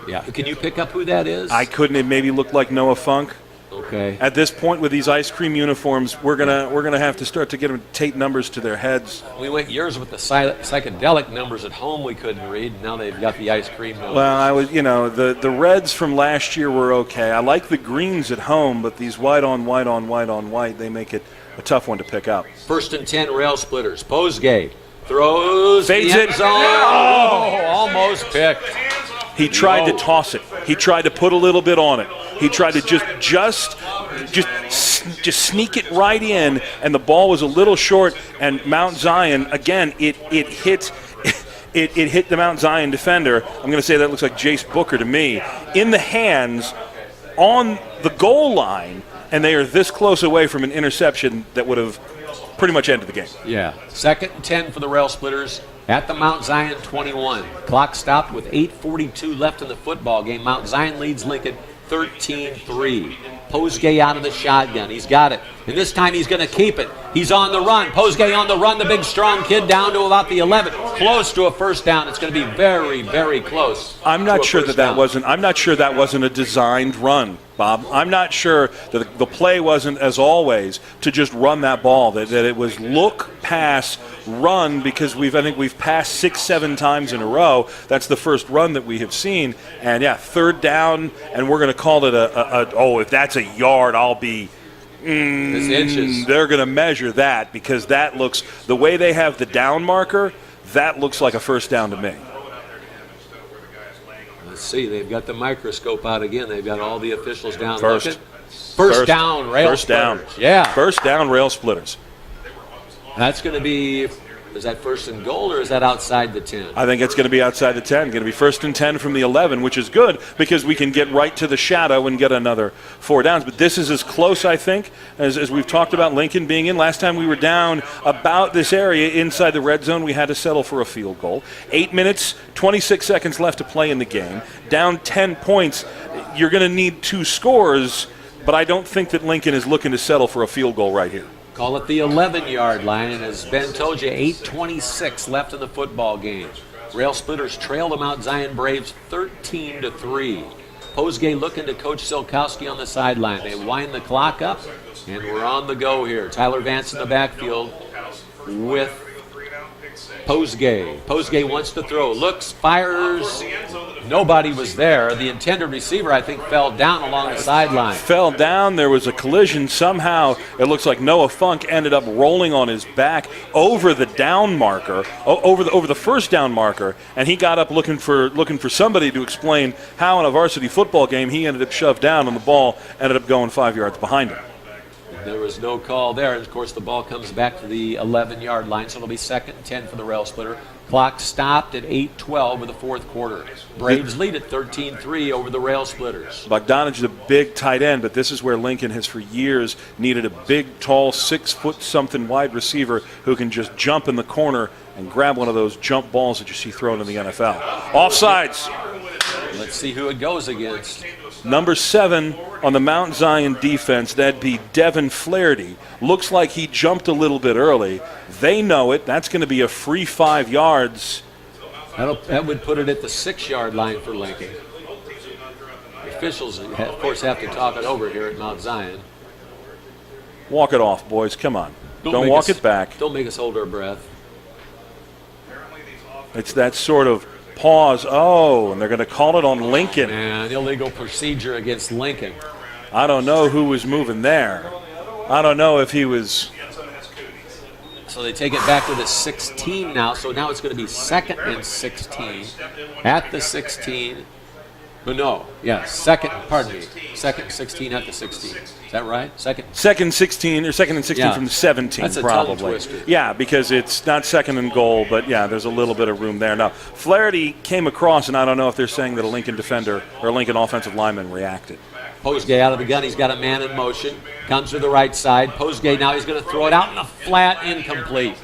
Yeah. Can you pick up who that is? I couldn't. It maybe looked like Noah Funk. Okay. At this point with these ice cream uniforms, we're gonna have to start to get them to tape numbers to their heads. We went years with the psychedelic numbers at home we couldn't read. Now they've got the ice cream numbers. Well, the reds from last year were okay. I like the greens at home, but these white on white, they make it a tough one to pick up. 1st and 10, Railsplitters. Posgay throws, fades the end zone. Almost picked. He tried to toss it. He tried to put a little bit on it. He tried to just sneak it right in, and the ball was a little short. And Mount Zion, again, it hit the Mount Zion defender. I'm going to say that looks like Jace Booker to me, in the hands on the goal line, and they are this close away from an interception that would have pretty much ended the game. Yeah. 2nd and 10 for the Railsplitters at the Mount Zion 21. Clock stopped with 8:42 left in the football game. Mount Zion leads Lincoln 13-3. Posgay out of the shotgun. He's got it. And this time he's going to keep it. He's on the run. Posgay on the run. The big, strong kid down to about the 11. Close to a first down. It's going to be very, very close. I'm not sure that wasn't a designed run, Bob. I'm not sure that the play wasn't, as always, to just run that ball. That it was look, pass, run, because I think we've passed 6-7 times in a row. That's the first run that we have seen. And yeah, 3rd down, and we're going to call it if that's a yard, I'll be. Inches. They're going to measure that, because that looks, the way they have the down marker, that looks like a first down to me. Let's see. They've got the microscope out again. They've got all the officials down. First down, Railsplitters. First down. Yeah. First down, Railsplitters. That's going to be, is that 1st and goal, or is that outside the 10? I think it's going to be outside the 10. Going to be 1st and 10 from the 11, which is good because we can get right to the shadow and get another 4 downs. But this is as close, I think, as we've talked about Lincoln being in. Last time we were down about this area inside the red zone, we had to settle for a field goal. 8 minutes, 26 seconds left to play in the game. Down 10 points. You're going to need 2 scores, but I don't think that Lincoln is looking to settle for a field goal right here. Call it the 11-yard line, and as Ben told you, 8:26 left in the football game. Railsplitters trail the Mount Zion Braves 13-3. Posgay looking to Coach Silkowski on the sideline. They wind the clock up, and we're on the go here. Tyler Vance in the backfield with Posgay. Posgay wants to throw. Looks, fires. Nobody was there. The intended receiver, I think, fell down along the sideline. Fell down. There was a collision. Somehow, it looks like Noah Funk ended up rolling on his back over the down marker, over the first down marker, and he got up looking for somebody to explain how in a varsity football game he ended up shoved down and the ball ended up going 5 yards behind him. There was no call there. And, of course, the ball comes back to the 11-yard line, so it'll be 2nd and 10 for the Railsplitter. Clock stopped at 8:12 of the fourth quarter. Braves lead at 13-3 over the Railsplitters. Bogdanich is a big tight end, but this is where Lincoln has for years needed a big, tall, 6-foot-something wide receiver who can just jump in the corner and grab one of those jump balls that you see thrown in the NFL. Offsides. Let's see who it goes against. Number 7 on the Mount Zion defense, that'd be Devin Flaherty. Looks like he jumped a little bit early. They know it. That's going to be a free 5 yards. That would put it at the 6-yard line for Lincoln. The officials, of course, have to talk it over here at Mount Zion. Walk it off, boys. Come on. Don't walk it back. Don't make us hold our breath. It's that sort of pause. Oh, and they're going to call it on Lincoln. And illegal procedure against Lincoln. I don't know who was moving there. I don't know if he was. So they take it back to the 16 now. So now it's going to be 2nd and 16 at the 16. But no, yeah, second 16 at the 16. Is that right? Second 16 or 2nd and 16 Yeah. from the 17, That's a probably. tongue twister. Yeah, because it's not 2nd and goal, but yeah, there's a little bit of room there. Now, Flaherty came across, and I don't know if they're saying that a Lincoln defender or a Lincoln offensive lineman reacted. Posgay out of the gun. He's got a man in motion. Comes to the right side. Posgay now he's going to throw it out in the flat, incomplete.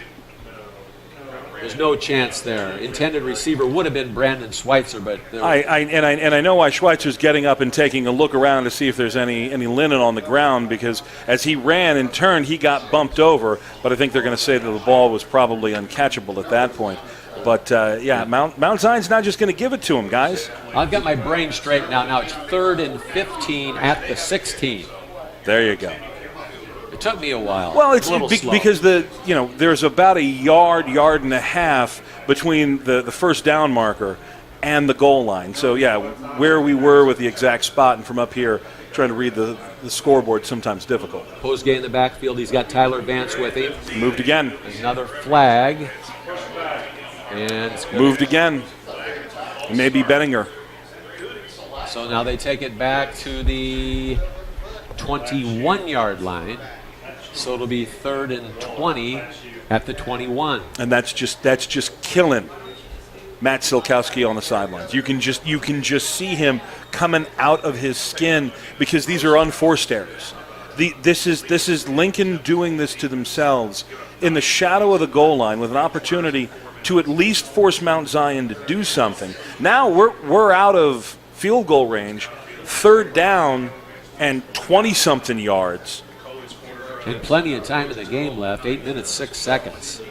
There's no chance there. Intended receiver would have been Brandon Schweitzer, but I know why Schweitzer's getting up and taking a look around to see if there's any linen on the ground, because as he ran and turned, he got bumped over. But I think they're going to say that the ball was probably uncatchable at that point. But yeah, Mount Zion's not just going to give it to him, guys. I've got my brain straight now. Now it's 3rd and 15 at the 16. There you go. It took me a while. Well, it's a little slow. because there's about a yard and a half between the first down marker and the goal line. So yeah, where we were with the exact spot, and from up here trying to read the scoreboard sometimes difficult. Posgay in the backfield. He's got Tyler Vance with him. Moved again. Another flag. And it's good. Moved again. Maybe Benninger. So now they take it back to the 21-yard line. So it'll be 3rd and 20 at the 21. And that's just killing Matt Silkowski on the sidelines. You can just see him coming out of his skin, because these are unforced errors. This is Lincoln doing this to themselves in the shadow of the goal line with an opportunity to at least force Mount Zion to do something. Now we're out of field goal range, 3rd down and 20-something yards. And plenty of time in the game left, 8 minutes, 6 seconds.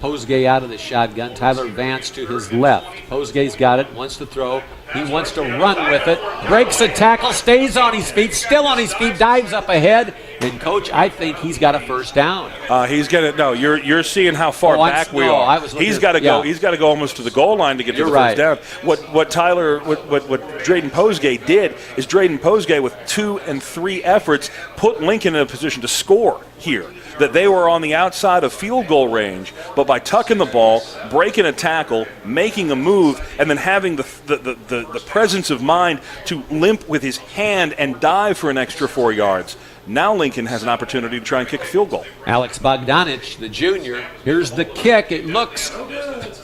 Posgay out of the shotgun. Tyler Vance to his left. Posgay's got it, wants to throw. He wants to run with it. Breaks the tackle, stays on his feet, still on his feet, dives up ahead. And, Coach, I think he's got a first down. He's gonna no. You're seeing how far back we are. He's got to go. He's got to go almost to the goal line to get to the first down. What Drayden Posgay did is Drayden Posgay with 2 and 3 efforts put Lincoln in a position to score here. That they were on the outside of field goal range, but by tucking the ball, breaking a tackle, making a move, and then having the presence of mind to limp with his hand and dive for an extra 4 yards. Now Lincoln has an opportunity to try and kick a field goal. Alex Bogdanich, the junior. Here's the kick. It looks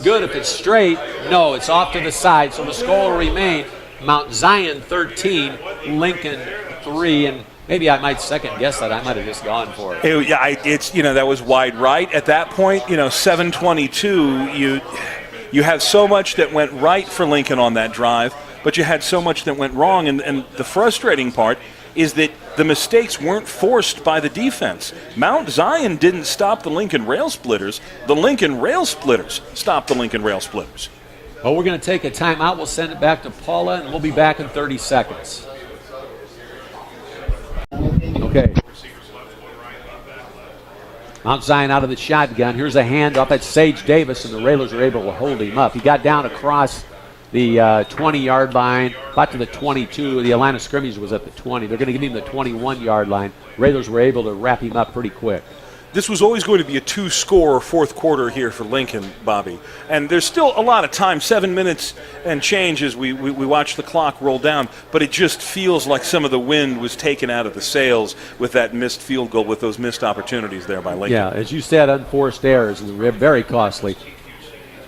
good if it's straight. No, it's off to the side, so the score will remain Mount Zion 13, Lincoln 3, and maybe I might second guess that. I might have just gone for it. That was wide right at that point. 7:22. You have so much that went right for Lincoln on that drive, but you had so much that went wrong. And the frustrating part is that the mistakes weren't forced by the defense. Mount Zion didn't stop the Lincoln Railsplitters. The Lincoln Railsplitters stopped the Lincoln Railsplitters. Well, we're going to take a timeout. We'll send it back to Paula, and we'll be back in 30 seconds. Okay. Mount Zion out of the shotgun. Here's a handoff at Sage Davis, and the Railers are able to hold him up. He got down across the 20-yard line, about to the 22. The line of scrimmage was at the 20. They're going to give him the 21-yard line. Railers were able to wrap him up pretty quick. This was always going to be a 2-score fourth quarter here for Lincoln, Bobby. And there's still a lot of time, 7 minutes and change as we watch the clock roll down. But it just feels like some of the wind was taken out of the sails with that missed field goal, with those missed opportunities there by Lincoln. Yeah, as you said, unforced errors, and they're very costly.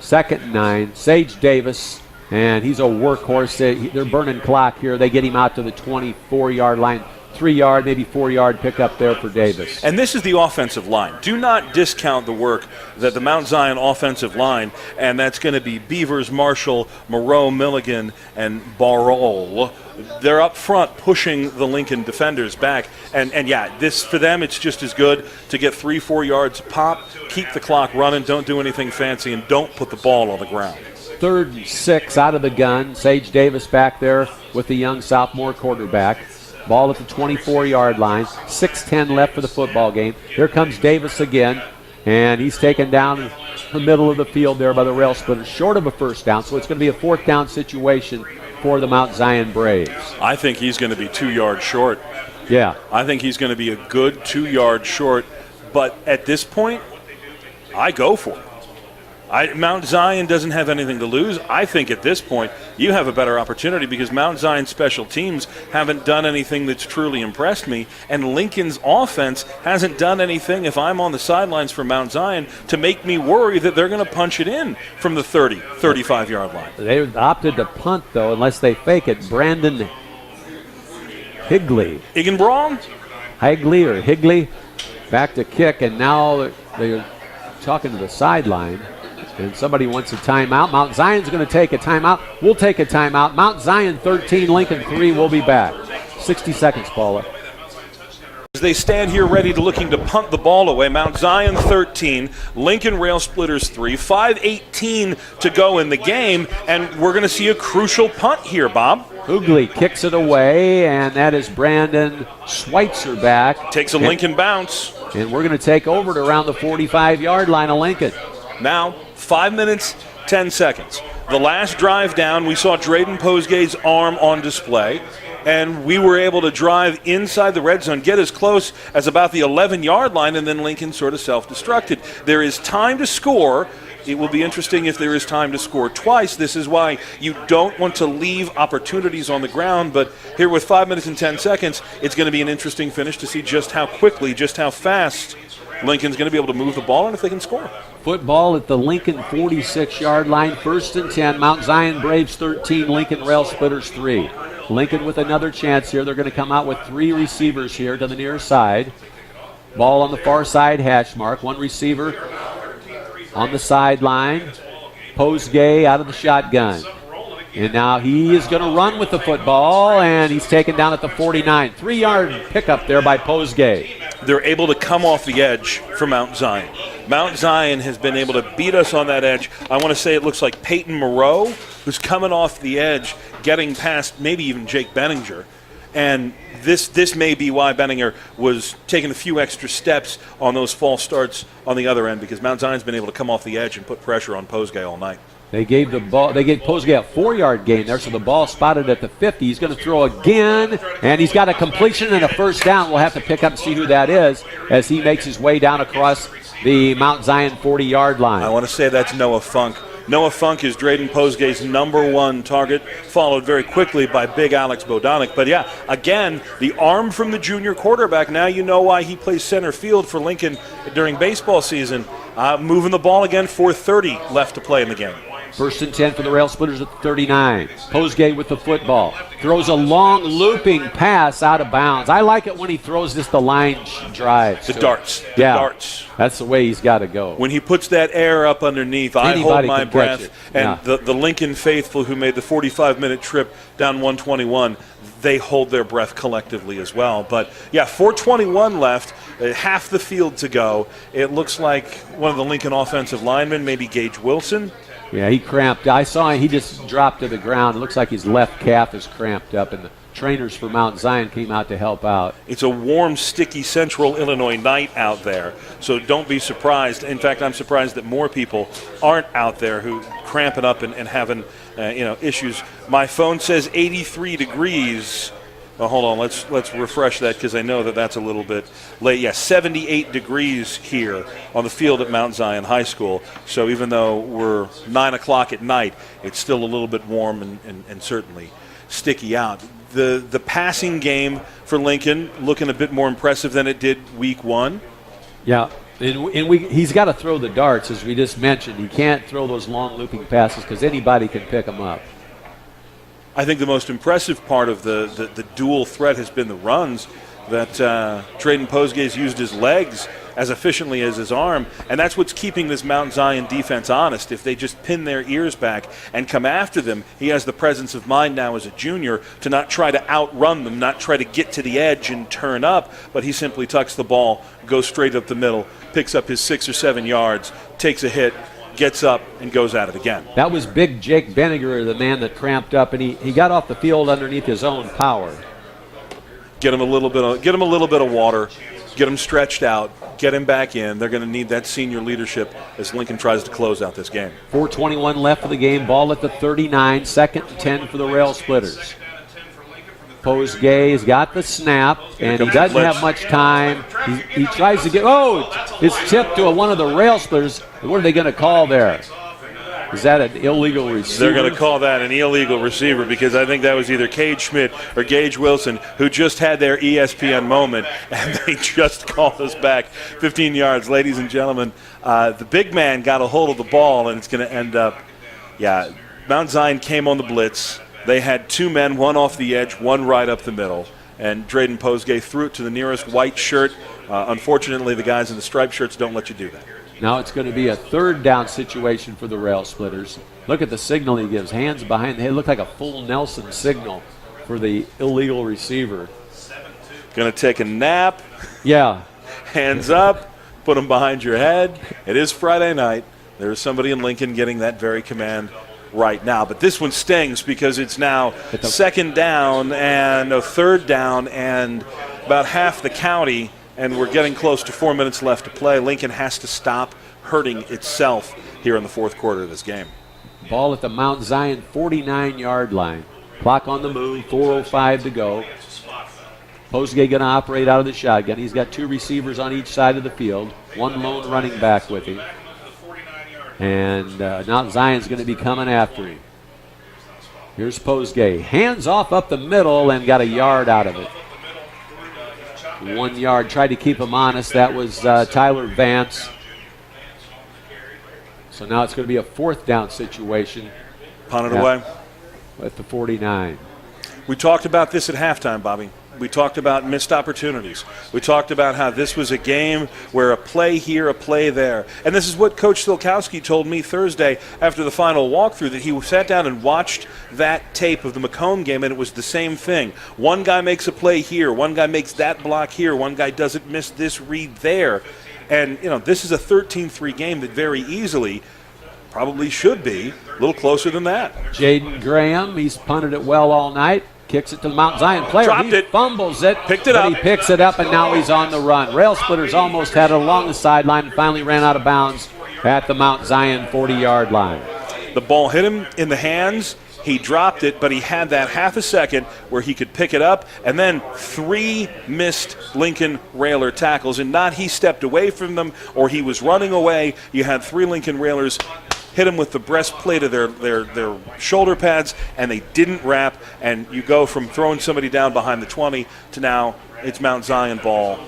2nd and 9, Sage Davis, and he's a workhorse. They're burning clock here. They get him out to the 24-yard line. 3-yard, maybe 4-yard pickup there for Davis. And this is the offensive line. Do not discount the work that the Mount Zion offensive line, and that's going to be Beavers, Marshall, Moreau, Milligan, and Barol. They're up front pushing the Lincoln defenders back. And yeah, this for them, it's just as good to get 3-4 yards pop, keep the clock running, don't do anything fancy, and don't put the ball on the ground. 3rd and 6 out of the gun. Sage Davis back there with the young sophomore quarterback. Ball at the 24-yard line. 6:10 left for the football game. Here comes Davis again, and he's taken down in the middle of the field there by the Railsplitters, short of a first down, so it's going to be a 4th down situation for the Mount Zion Braves. I think he's going to be 2 yards short. Yeah. I think he's going to be a good 2 yards short, but at this point, I go for it. Mount Zion doesn't have anything to lose. I think at this point you have a better opportunity because Mount Zion's special teams haven't done anything that's truly impressed me, and Lincoln's offense hasn't done anything, if I'm on the sidelines for Mount Zion, to make me worry that they're going to punch it in from the 30, 35-yard line. They opted to punt, though, unless they fake it. Brandon Higley. Higley back to kick, and now they're talking to the sideline. And somebody wants a timeout. Mount Zion's going to take a timeout. We'll take a timeout. Mount Zion 13, Lincoln 3. We'll be back. 60 seconds, Paula. As they stand here ready to looking to punt the ball away, Mount Zion 13, Lincoln Railsplitters 3, 5:18 to go in the game, and we're going to see a crucial punt here, Bob. Higley kicks it away, and that is Brandon Schweitzer back. Takes a Lincoln bounce. And we're going to take over to around the 45-yard line of Lincoln. Now, 5 minutes, 10 seconds. The last drive down, we saw Drayden Posgay's arm on display, and we were able to drive inside the red zone, get as close as about the 11-yard line, and then Lincoln sort of self-destructed. There is time to score. It will be interesting if there is time to score twice. This is why you don't want to leave opportunities on the ground, but here with 5 minutes and 10 seconds, it's going to be an interesting finish to see just how quickly, just how fast Lincoln's going to be able to move the ball and if they can score. Football at the Lincoln 46-yard line, 1st and 10. Mount Zion Braves 13, Lincoln Railsplitters 3. Lincoln with another chance here. They're going to come out with 3 receivers here to the near side. Ball on the far side hash mark. 1 receiver on the sideline. Posgay out of the shotgun. And now he is going to run with the football, and he's taken down at the 49. 3-yard pickup there by Posgay. They're able to come off the edge for Mount Zion. Mount Zion has been able to beat us on that edge. I want to say it looks like Peyton Moreau, who's coming off the edge, getting past maybe even Jake Benninger. And this may be why Benninger was taking a few extra steps on those false starts on the other end, because Mount Zion's been able to come off the edge and put pressure on Posgay all night. They gave Posgay a 4-yard gain there, so the ball spotted at the 50. He's going to throw again, and he's got a completion and a first down. We'll have to pick up and see who that is as he makes his way down across the Mount Zion 40-yard line. I want to say that's Noah Funk. Noah Funk is Drayden Posgay's number 1 target, followed very quickly by big Alex Bodonic. But yeah, again, the arm from the junior quarterback. Now you know why he plays center field for Lincoln during baseball season. Moving the ball again, 4:30 left to play in the game. 1st and 10 for the Railsplitters at the 39. Posgay with the football. Throws a long looping pass out of bounds. I like it when he throws this the line drive. The darts. Darts. That's the way he's got to go. When he puts that air up underneath, I hold my breath. And the Lincoln faithful who made the 45-minute trip down 121, they hold their breath collectively as well. But, yeah, 4:21 left, half the field to go. It looks like one of the Lincoln offensive linemen, maybe Gage Wilson. Yeah, he cramped. I saw him. He just dropped to the ground. It looks like his left calf is cramped up, and the trainers for Mount Zion came out to help out. It's a warm, sticky Central Illinois night out there, so don't be surprised. In fact, I'm surprised that more people aren't out there who cramping up and having issues. My phone says 83 degrees. Well, hold on, let's refresh that because I know that's a little bit late. Yeah, 78 degrees here on the field at Mount Zion High School. So even though we're 9 o'clock at night, it's still a little bit warm and certainly sticky out. The passing game for Lincoln looking a bit more impressive than it did week 1. Yeah, he's got to throw the darts, as we just mentioned. He can't throw those long looping passes because anybody can pick them up. I think the most impressive part of the dual threat has been the runs that Drayden Posgay's used his legs as efficiently as his arm, and that's what's keeping this Mount Zion defense honest. If they just pin their ears back and come after them, he has the presence of mind now as a junior to not try to outrun them, not try to get to the edge and turn up, but he simply tucks the ball, goes straight up the middle, picks up his 6 or 7 yards, takes a hit, gets up, and goes at it again. That was big Jake Benninger, the man that cramped up, and he got off the field underneath his own power. Get him a little bit of water, get him stretched out, get him back in. They're going to need that senior leadership as Lincoln tries to close out this game. 4:21 left of the game. Ball at the 39. 2nd and 10 for the Railsplitters. Posgay's got the snap, and he doesn't have much time. He tries to get, it's tipped to one of the Railsplitters. What are they going to call there? Is that an illegal receiver? They're going to call that an illegal receiver because I think that was either Cade Schmidt or Gage Wilson who just had their ESPN moment, and they just called us back 15 yards. Ladies and gentlemen, the big man got a hold of the ball, and it's going to end up, Mount Zion came on the blitz. They had two men, one off the edge, one right up the middle, and Drayden Posgay threw it to the nearest white shirt. Unfortunately, the guys in the striped shirts don't let you do that. Now it's going to be a third down situation for the Railsplitters. Look at the signal he gives. Hands behind the head. Look like a full Nelson signal for the illegal receiver. Going to take a nap. Yeah. Hands up. Put them behind your head. It is Friday night. There's somebody in Lincoln getting that very command right now. But this one stings because it's now second down and a third down and about half the county, and we're getting close to 4 minutes left to play. Lincoln has to stop hurting itself here in the fourth quarter of this game. Ball at the Mount Zion 49-yard line. Clock on the move, 4:05 to go. Posgay going to operate out of the shotgun. He's got two receivers on each side of the field, one lone running back with him. And Mount Zion's going to be coming after him. Here's Posgay. Hands off up the middle and got a yard out of it. 1 yard. Tried to keep him honest. That was Tyler Vance. So now it's going to be a fourth down situation. Punt it away. At the 49. We talked about this at halftime, Bobby. We talked about missed opportunities. We talked about how this was a game where a play here, a play there. And this is what Coach Silkowski told me Thursday after the final walkthrough, that he sat down and watched that tape of the Macomb game, and it was the same thing. One guy makes a play here. One guy makes that block here. One guy doesn't miss this read there. And, this is a 13-3 game that very easily probably should be a little closer than that. Jaden Graham, he's punted it well all night. Kicks it to the Mount Zion player. Dropped it. Fumbles it. Picked it up. He picks it up, and now he's on the run. Railsplitters almost had it along the sideline and finally ran out of bounds at the Mount Zion 40-yard line. The ball hit him in the hands. He dropped it, but he had that half a second where he could pick it up, and then three missed Lincoln Railer tackles, and not he stepped away from them or he was running away. You had three Lincoln Railers hit him with the breastplate of their shoulder pads, and they didn't wrap, and you go from throwing somebody down behind the 20 to now it's Mount Zion ball.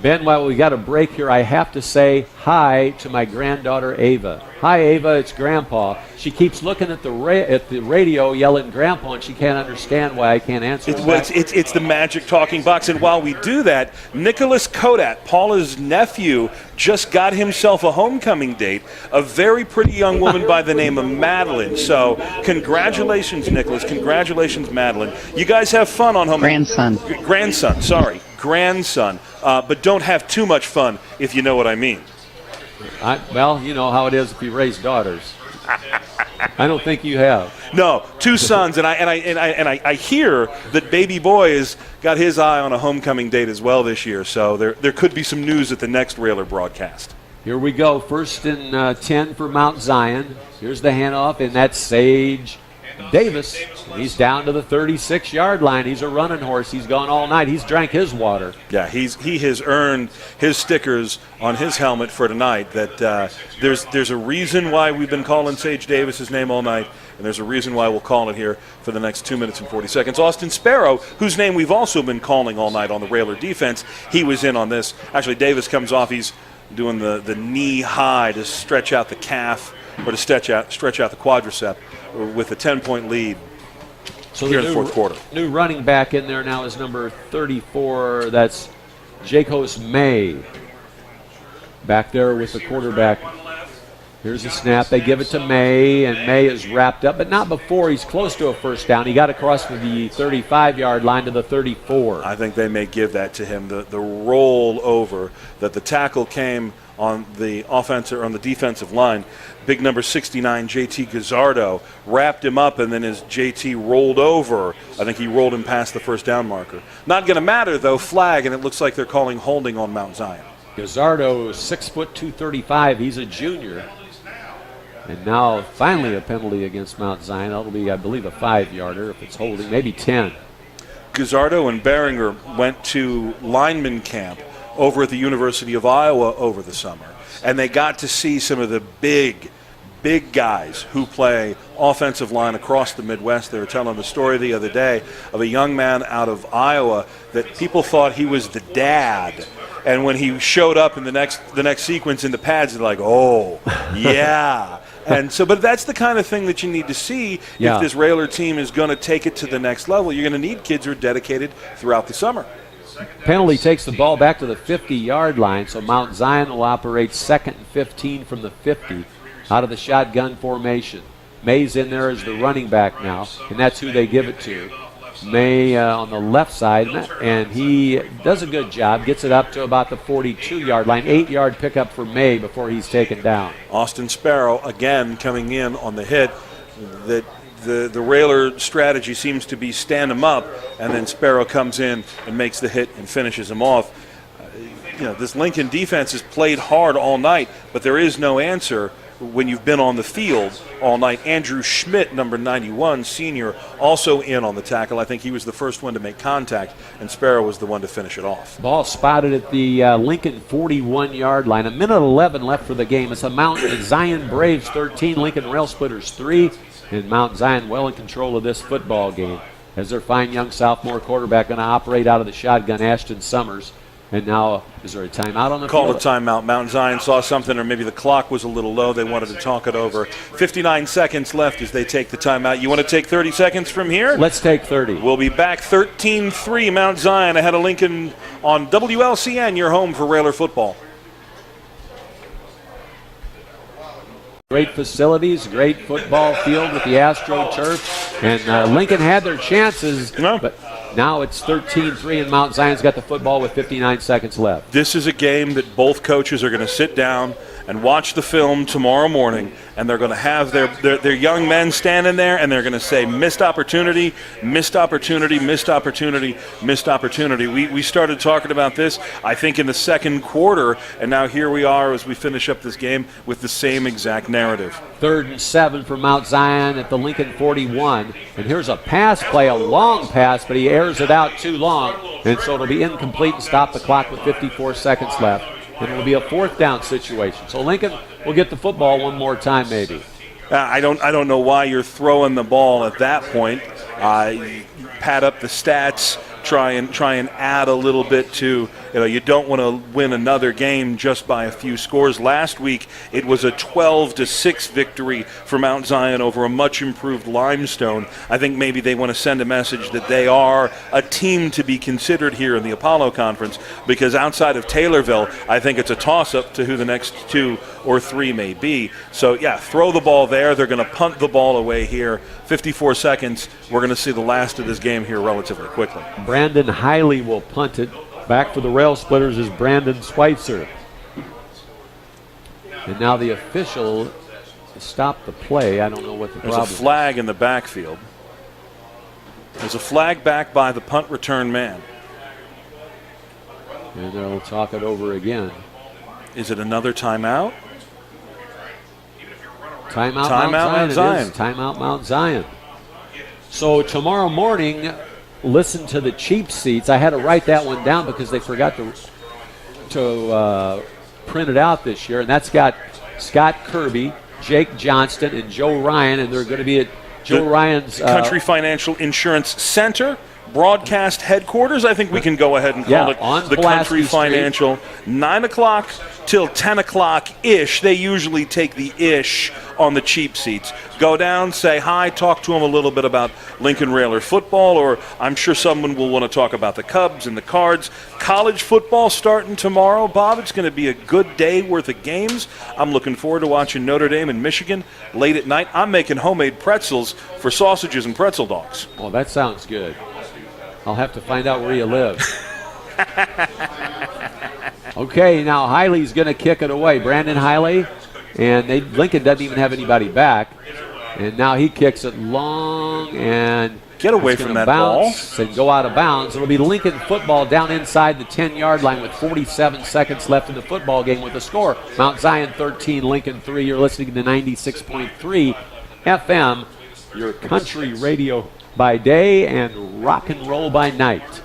Ben, while we got a break here, I have to say hi to my granddaughter Ava. Hi, Ava, it's Grandpa. She keeps looking at the radio yelling Grandpa, and she can't understand why I can't answer. It's the magic talking box, and while we do that, Nicholas Kodat, Paula's nephew, just got himself a homecoming date, a very pretty young woman by the name of Madeline. So congratulations, Nicholas. Congratulations, Madeline. You guys have fun on homecoming. Grandson. But don't have too much fun, if you know what I mean. Well, you know how it is if you raise daughters. I don't think you have. No, two sons, and I hear that baby boy has got his eye on a homecoming date as well this year. So there could be some news at the next Railer broadcast. Here we go, 1st and 10 for Mount Zion. Here's the handoff, and that's Sage Davis. He's down to the 36-yard line. He's a running horse. He's gone all night. He's drank his water. Yeah, he has earned his stickers on his helmet for tonight. That there's a reason why we've been calling Sage Davis's name all night, and there's a reason why we'll call it here for the next 2 minutes and 40 seconds. Austin Sparrow, whose name we've also been calling all night on the Railer defense, he was in on this. Actually, Davis comes off. He's doing the knee high to stretch out the calf or to stretch out the quadricep with a 10-point lead. So here in the fourth quarter. New running back in there now is number 34. That's Jacos May. Back there with the quarterback. Here's the snap. They give it to May, and May is wrapped up, but not before. He's close to a first down. He got across to the 35-yard line to the 34. I think they may give that to him. The roll over that the tackle came on the offensive or on the defensive line. Big number 69, JT Gazzardo, wrapped him up, and then as JT rolled over, I think he rolled him past the first down marker. Not going to matter, though, flag, and it looks like they're calling holding on Mount Zion. Gazzardo, 6 foot 235. He's a junior. And now finally a penalty against Mount Zion. That'll be, I believe, a 5-yarder if it's holding, maybe 10. Guzzardo and Behringer went to lineman camp over at the University of Iowa over the summer, and they got to see some of the big guys who play offensive line across the Midwest. They were telling the story the other day of a young man out of Iowa that people thought he was the dad. And when he showed up in the next sequence in the pads, they're like, oh, yeah. And so, but that's the kind of thing that you need to see if this Railer team is going to take it to the next level. You're going to need kids who are dedicated throughout the summer. Penalty takes the ball back to the 50-yard line, so Mount Zion will operate 2nd and 15 from the 50 out of the shotgun formation. May's in there as the running back now, and that's who they give it to. May on the left side, and he does a good job, gets it up to about the 42-yard line. 8-yard pickup for May before he's taken down. Austin Sparrow, again, coming in on the hit. That the Railer strategy seems to be stand him up, and then Sparrow comes in and makes the hit and finishes him off. This Lincoln defense has played hard all night, but there is no answer when you've been on the field all night. Andrew Schmidt, number 91, senior, also in on the tackle. I think he was the first one to make contact, and Sparrow was the one to finish it off. Ball spotted at the Lincoln 41-yard line. 1:11 left for the game. It's a Mount Zion Braves 13, Lincoln Railsplitters 3, and Mount Zion well in control of this football game as their fine young sophomore quarterback going to operate out of the shotgun, Ashton Summers. And now, is there a timeout on the field? Called a timeout. Mount Zion saw something, or maybe the clock was a little low. They wanted to talk it over. 59 seconds left as they take the timeout. You want to take 30 seconds from here? Let's take 30. We'll be back 13-3 Mount Zion ahead of Lincoln on WLCN, your home for Railer football. Great facilities, great football field with the AstroTurf. And Lincoln had their chances, but now it's 13-3, and Mount Zion's got the football with 59 seconds left. This is a game that both coaches are going to sit down and watch the film tomorrow morning, and they're going to have their young men standing there, and they're going to say, missed opportunity, missed opportunity, missed opportunity, missed opportunity. We started talking about this, I think, in the second quarter, and now here we are as we finish up this game with the same exact narrative. 3rd and 7 for Mount Zion at the Lincoln 41. And here's a pass play, a long pass, but he airs it out too long, and so it'll be incomplete and stop the clock with 54 seconds left. And it'll be a 4th down situation. So Lincoln will get the football one more time, maybe. I don't know why you're throwing the ball at that point. Pad up the stats, try and add a little bit to. You don't want to win another game just by a few scores. Last week it was a 12-6 victory for Mount Zion over a much improved Limestone. I think maybe they want to send a message that they are a team to be considered here in the Apollo Conference, because outside of Taylorville, I think it's a toss-up to who the next 2 or 3 may be. So yeah, throw the ball there. They're going to punt the ball away here. 54 seconds. We're going to see the last of this game here relatively quickly. Brandon Hiley will punt it. Back for the Railsplitters is Brandon Schweitzer. And now the official stopped the play. I don't know what the problem is. There's a flag in the backfield. There's a flag back by the punt return man. And they'll talk it over again. Is it another timeout? Timeout Mount Zion. It is. Timeout Mount Zion. So tomorrow morning, listen to the cheap seats. I had to write that one down because they forgot to print it out this year. And that's got Scott Kirby, Jake Johnston, and Joe Ryan. And they're going to be at Joe Ryan's Country Financial Insurance Center. Broadcast headquarters, I think we can go ahead and call it the Country Financial. 9 o'clock till 10 o'clock-ish. They usually take the ish on the cheap seats. Go down, say hi, talk to them a little bit about Lincoln Railer football, or I'm sure someone will want to talk about the Cubs and the Cards. College football starting tomorrow, Bob. It's going to be a good day worth of games. I'm looking forward to watching Notre Dame and Michigan late at night. I'm making homemade pretzels for sausages and pretzel dogs. Well, that sounds good. I'll have to find out where you live. Okay, now Hiley's going to kick it away. Brandon Hiley, and Lincoln doesn't even have anybody back. And now he kicks it long, and Get away It's from gonna that ball. bounce and go out of bounds. It'll be Lincoln football down inside the 10-yard line with 47 seconds left in the football game with the score. Mount Zion 13, Lincoln 3. You're listening to 96.3 FM, your country radio by day and rock and roll by night.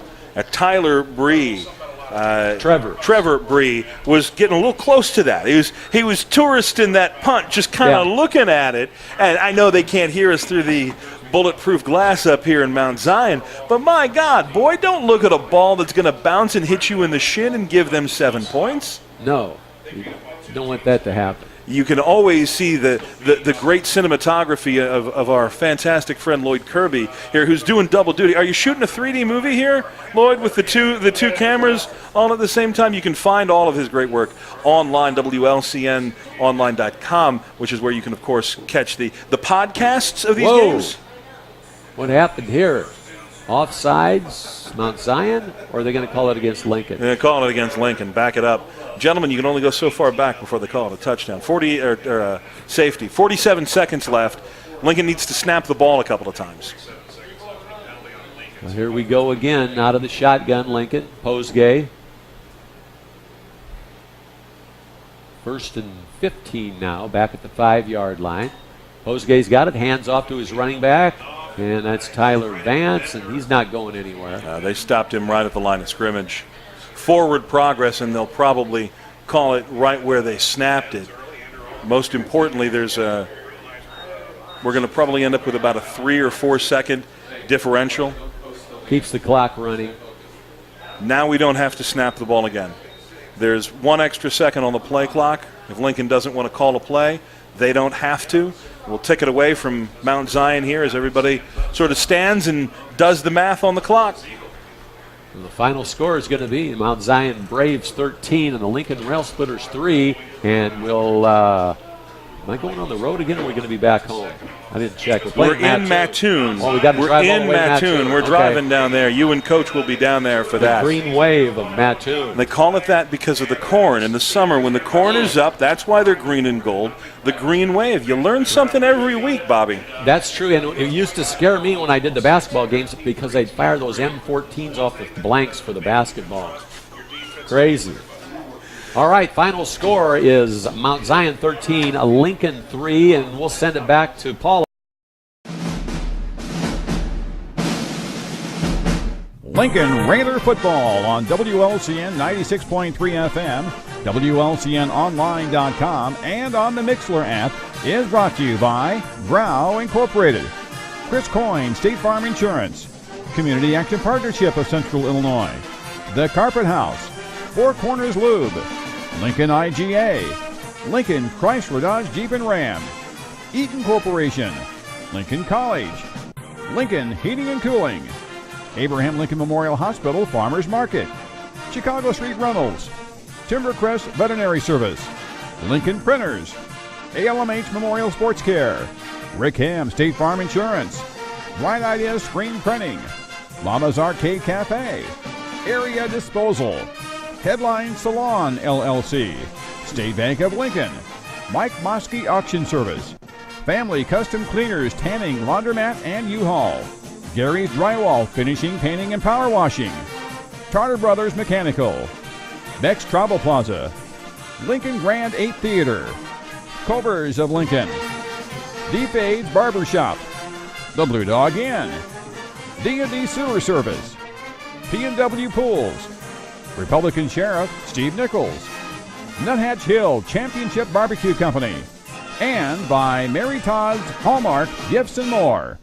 Tyler Bree. Trevor Bree was getting a little close to that. He was tourist in that punt, just kind of looking at it. And I know they can't hear us through the bulletproof glass up here in Mount Zion, but my God, boy, don't look at a ball that's going to bounce and hit you in the shin and give them 7 points. No, you don't want that to happen. You can always see the great cinematography of our fantastic friend Lloyd Kirby here, who's doing double duty. Are you shooting a 3D movie here, Lloyd, with the two cameras on at the same time? You can find all of his great work online, WLCNonline.com, which is where you can, of course, catch the podcasts of these games. What happened here? Offsides, Mount Zion, or are they going to call it against Lincoln? They're going to call it against Lincoln. Back it up. Gentlemen, you can only go so far back before they call it a touchdown. Safety. 47 seconds left. Lincoln needs to snap the ball a couple of times. Well, here we go again, out of the shotgun, Lincoln. Posgay. 1st and 15 now, back at the 5-yard line. Posgay's got it, hands off to his running back. And that's Tyler Vance, and he's not going anywhere. They stopped him right at the line of scrimmage. Forward progress, and they'll probably call it right where they snapped it. Most importantly, we're going to probably end up with about a 3 or 4 second differential. Keeps the clock running. Now we don't have to snap the ball again. There's 1 extra second on the play clock. If Lincoln doesn't want to call a play, they don't have to. We'll take it away from Mount Zion here as everybody sort of stands and does the math on the clock. And the final score is going to be Mount Zion Braves 13 and the Lincoln Railsplitters 3. And we'll, am I going on the road again, or are we going to be back home? I didn't check. We're in Mattoon. Oh, we got to drive all the way to Mattoon. We're driving down there. You and Coach will be down there for that. The green wave of Mattoon. They call it that because of the corn. In the summer, when the corn is up, that's why they're green and gold. The green wave. You learn something every week, Bobby. That's true, and it used to scare me when I did the basketball games because they'd fire those M14s off the blanks for the basketball. Crazy. All right, final score is Mount Zion 13, Lincoln 3, and we'll send it back to Paul. Lincoln Raider football on WLCN 96.3 FM, WLCNonline.com, and on the Mixler app is brought to you by Grau Incorporated, Chris Coyne State Farm Insurance, Community Action Partnership of Central Illinois, The Carpet House, Four Corners Lube, Lincoln IGA, Lincoln Chrysler Dodge Jeep and Ram, Eaton Corporation, Lincoln College, Lincoln Heating and Cooling, Abraham Lincoln Memorial Hospital Farmers Market, Chicago Street Reynolds, Timbercrest Veterinary Service, Lincoln Printers, ALMH Memorial Sports Care, Rick Ham State Farm Insurance, Bright Ideas Screen Printing, Mama's Arcade Cafe, Area Disposal, Headline Salon LLC, State Bank of Lincoln, Mike Mosky Auction Service, Family Custom Cleaners Tanning Laundromat and U-Haul, Gary's Drywall Finishing, Painting, and Power Washing, Charter Brothers Mechanical, Beck's Travel Plaza, Lincoln Grand 8 Theater, Culver's of Lincoln, D-Fades Barbershop, The Blue Dog Inn, D&D Sewer Service, P&W Pools, Republican Sheriff Steve Nichols, Nuthatch Hill Championship Barbecue Company, and by Mary Todd's Hallmark Gifts and More.